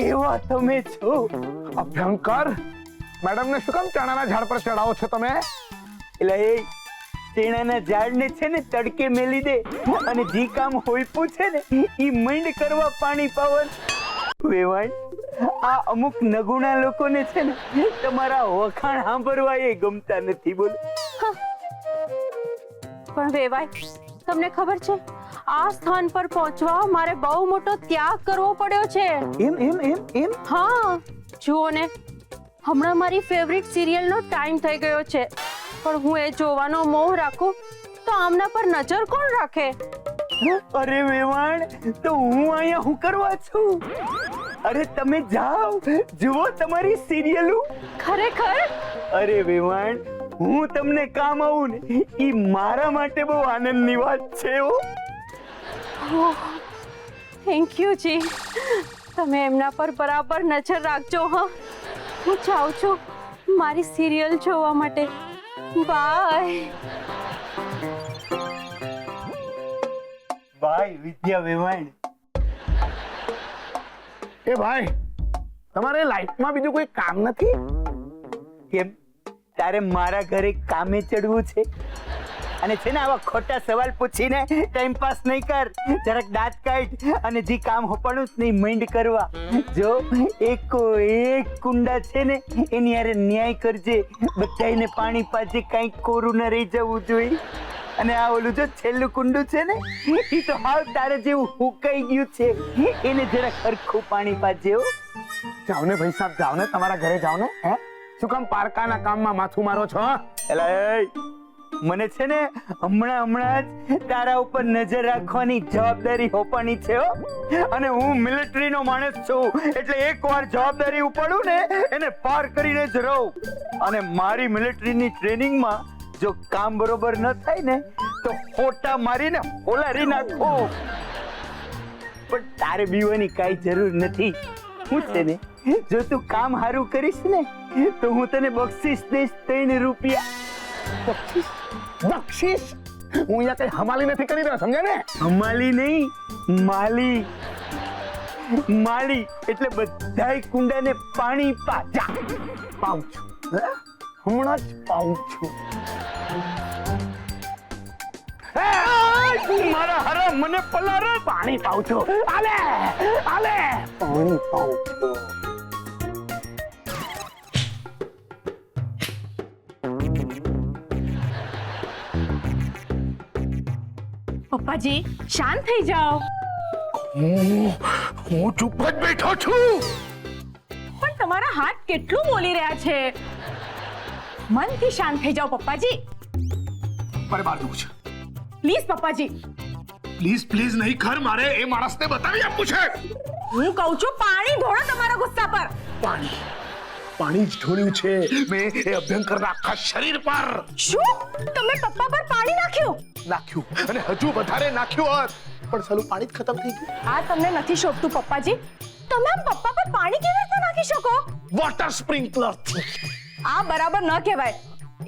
એવા તમે છો. અભ્યંકર, મેડમને શું કામ ચણાના ઝાડ પર ચડાવો છો તમે? એટલે એ ચણાના ઝાડને છે ને તડકે મેલી દે, અને જી કામ હોઈપું છે ને ઈ મંડ કરવા પાણી પાવન. વેવાણ, આ અમુક નગુણા લોકોને છે ને તમારા વખાણ સાંભળવા એ ગમતા નથી. બોલો. પણ વેવાય, તમને ખબર છે આ સ્થાન પર પહોંચવા મારે બહુ મોટો ત્યાગ કરવો પડ્યો છે. એમ એમ એમ એમ? હા, જુઓ ને, હમણાં મારી ફેવરિટ સિરિયલનો ટાઈમ થઈ ગયો છે, પણ હું એ જોવાનો મોહ રાખું તો આમના પર નજર કોણ રાખે? અરે વેવાણ, તો હું અહીંયા હું કરવા છું? અરે તમે જાઓ, જુઓ તમારી સિરિયલો. ખરેખર? અરે વેવાણ, હું તમને કામ આવું ને ઈ મારા માટે બહુ આનંદની વાત છે હો. થેન્ક યુ જી. તમે એમના પર બરાબર નજર રાખજો. હા, હું જાઉં છું મારી સિરિયલ જોવા માટે. બાય. બાય વિદ્યા વેવાણ. એ ભાઈ, તમારે લાઈફમાં બીજું કોઈ કામ નથી? કેમ, તારે મારા ઘરે કામે ચડવું છે? અને છે ને આવા ખોટા સવાલ પૂછીને ટાઈમ પાસ નહીં કર. જરાક દાંત કાઢ અને જે કામ હોવાનું જ નહીં મંડ કરવા. જો એક કુંડા છે ને એની હારે ન્યાય કરજે, બધાને પાણી પાજે, કાંઈક કોરું ન રહી જવું જોઈએ. અને આ ઓલું જો છેલ્લું કુંડું છે ને એ તો હાવ તારે જેવું હુકાઈ ગયું છે, એને જરા સરખું પાણી પાજે હો. જાઓ ને ભાઈ સાહેબ, જાઓ ને, તમારા ઘરે જાઓ ને. હે, શું કામ પારકાના કામમાં માથું મારો છો? એલા, મને છે ને હમણાં જ તારા ઉપર નજર રાખવાની જવાબદારી હોવાની છે હો. અને હું મિલિટરીનો માણસ છું, એટલે એકવાર જવાબદારી ઉપાડું ને એને પાર કરીને જ રહું. અને મારી મિલિટરીની ટ્રેનિંગમાં જો કામ બરોબર ન થાય ને તો ફોટા મારીને હોલારી નાખું. પણ તારે બીવાની કાંઈ જરૂર નથી. હું છે ને, જો તું કામ સારું કરીશ ને તો હું તને બક્ષિસ દઈશ 3 રૂપિયા. બક્ષિસ? બક્ષિસ? હું અહીંયા કઈ હમાલી નથી કરી રહ્યો, સમજે ને? હમાલી નહીં, માલી. માલી એટલે બધાય કુંડાને પાણી પાજા. પાઉં છું. હમણાં જ પાઉં છું. મારા હરા મને પલાર પાણી પાઉં છું. આલે આલે પાણી પાઉં છું. પપ્પાજી શાંત થઈ જાઓ. હું ચૂપ જ બેઠો છું. પણ તમારા હાથ કેટલું બોલી રહ્યા છે. મનથી શાંત થઈ જાઓ પપ્પાજી. મારે બહાર જવું છે. પ્લીઝ પપ્પાજી. પ્લીઝ પ્લીઝ નહીં કર. મારે એ માણસને બતાવી આપવું છે. હું કહું છું પાણી ઢોળો તમારા ગુસ્સા પર. પાણી પાણી જ ઢોળ્યું છે મેં એ અભ્યંકરના આખા શરીર પર શું તમે પપ્પા પર પાણી નાખ્યું અને હજુ વધારે નાખ્યું હોત પણ સાલું પાણી જ ખતમ થઈ ગયું. આ તમને નથી શોભતું પપ્પાજી. તમે આમ પપ્પા પર પાણી કેવી રીતે નાખી શકો? વોટર સ્પ્રિંકલર થી. આ બરાબર ન કહેવાય.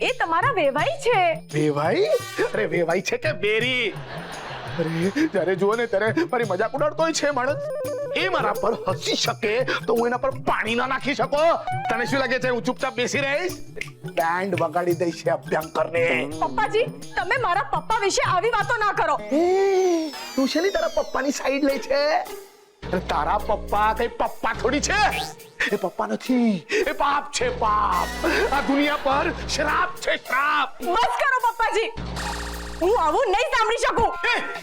એ તમારા વેવાઈ છે. વેવાઈ? અરે વેવાઈ છે કે બેરી? અરે જ્યારે જુઓ ને ત્યારે મારી મજાક ઉડાડતો હોય છે માણસ. એ મારા પર હસી શકે તો હું એના પર પાણી ના નાખી શકો? તને શું લાગે છે હું ચૂપચાપ બેસી રહીશ? બેન્ડ વગાડી દઈશ અભ્યંકરને. પપ્પાજી તમે મારા પપ્પા વિશે આવી વાતો ના કરો. તું છે ને તારા પપ્પાની સાઈડ લે છે. અરે તારા પપ્પા કઈ પપ્પા થોડી છે. એ પપ્પા નથી, એ પાપ છે પાપ. આ દુનિયા પર શ્રાપ છે શ્રાપ. બસ કરો પપ્પાજી. હું આવું નહીં સાંભળી શકું.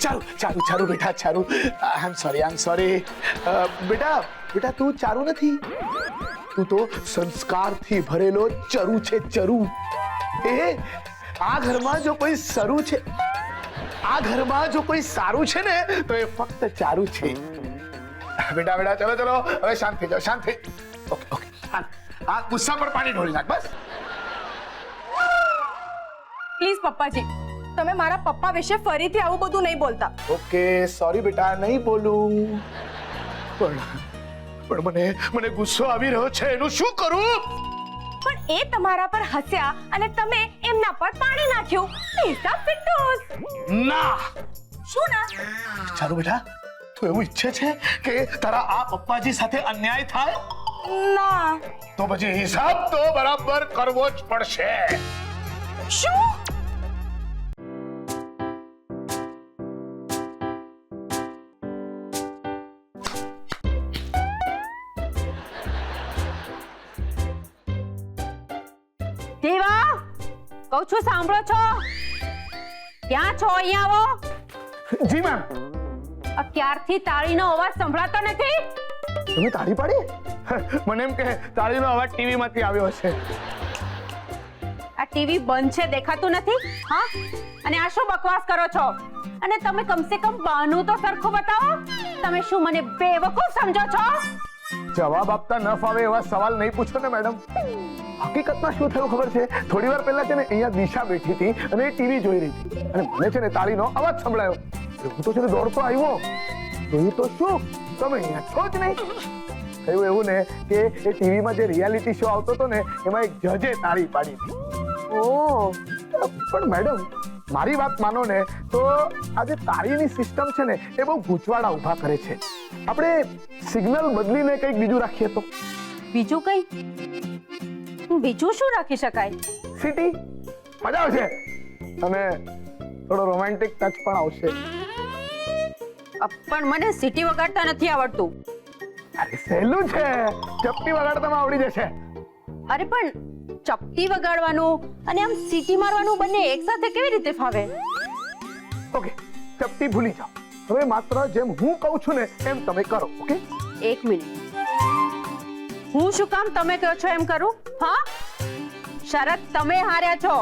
ચારું ચારું ચારું બેટા ચારું. આઈ એમ સોરી બેટા તું ચારું નથી. તું તો સંસ્કારથી ભરેલો ચરુ છે ચરુ. એ આ ઘરમાં જો કોઈ સરું છે, આ ઘરમાં જો કોઈ સારું છે ને તો એ ફક્ત ચારું છે. બેટા ચલો હવે શાંત થઈ જાઓ શાંત થઈ. ઓકે આ ગુસ્સા પર પાણી ઢોળી નાખ બસ. પ્લીઝ પપ્પાજી તમે મારા પપ્પા વિશે ફરીથી આવું બધું નહીં બોલતા. ઓકે સોરી બેટા નહીં બોલું. પણ મને ગુસ્સો આવી રહ્યો છે એનું શું કરું? પણ એ તમારા પર હસ્યા અને તમે એમના પર પાણી નાખ્યું. હિસાબ ફિટ્ટુસ. ના. શું ના? ચાલો બેટા તું એવું ઈચ્છે છે કે તારા આ પપ્પાજી સાથે અન્યાય થાય? ના. તો પછી હિસાબ તો બરાબર કરવો જ પડશે. શું? દેવા કહું છું સાંભળો છો? ક્યાં છો? અહીંયા આવો. જી મેમ. ક્યારથી તાળીનો અવાજ સંભળાતો નથી? તમે તાળી પાડી? મને એમ કે તાળીનો અવાજ ટીવી માંથી આવ્યો હશે. આ ટીવી બંધ છે દેખાતું નથી? હા અને આ શું બકવાસ કરો છો? અને તમે કમસે કમ બહાનું તો સરખું બતાવો. તમે શું મને બેવકૂફ સમજો છો? જવાબ આપતા ન ફાવે એવા સવાલ નહીં પૂછો ને મેડમ. હકીકતમાં શું થયું ખબર છે? થોડી વાર પહેલા છે ને અહીંયા દિશા બેઠી હતી અને એ ટીવી જોઈ રહી હતી અને મને છે ને તાળીનો અવાજ સંભળાયો. હું તો છે ને દોડતો આવ્યો. જોયું તો શું તમે અહીંયા છો જ નહીં. થયું એવું ને કે એ ટીવીમાં જે રિયાલિટી શો આવતો હતો ને એમાં એક જજે તાળી પાડી હતી. ઓહ પણ મેડમ મારી વાત માનો ને તો આ જે તાળીની સિસ્ટમ છે ને એ બહુ ગૂંચવાડા ઊભા કરે છે. આપણે સિગ્નલ બદલીને કંઈક બીજું રાખીએ તો? બીજું કઈ? બીજું શું રાખી શકાય? સિટી મજા આવશે અને થોડો રોમેન્ટિક ટચ પણ આવશે. પણ મને સિટી વગાડતા નથી આવડતું. અરે સહેલું છે, ચપટી વગાડતામાં આવડી જશે. અરે પણ ચપટી વગાડવાનું અને આમ સીટી મારવાનું બંને એક સાથે કેવી રીતે ફાવે? ઓકે ચપટી ભૂલી જાઓ. હવે માત્ર જેમ હું કહું છું ને એમ તમે કરો. ઓકે એક મિનિટ. હું શું કામ તમે કહો છો એમ કરું? હા શરત તમે હાર્યા છો.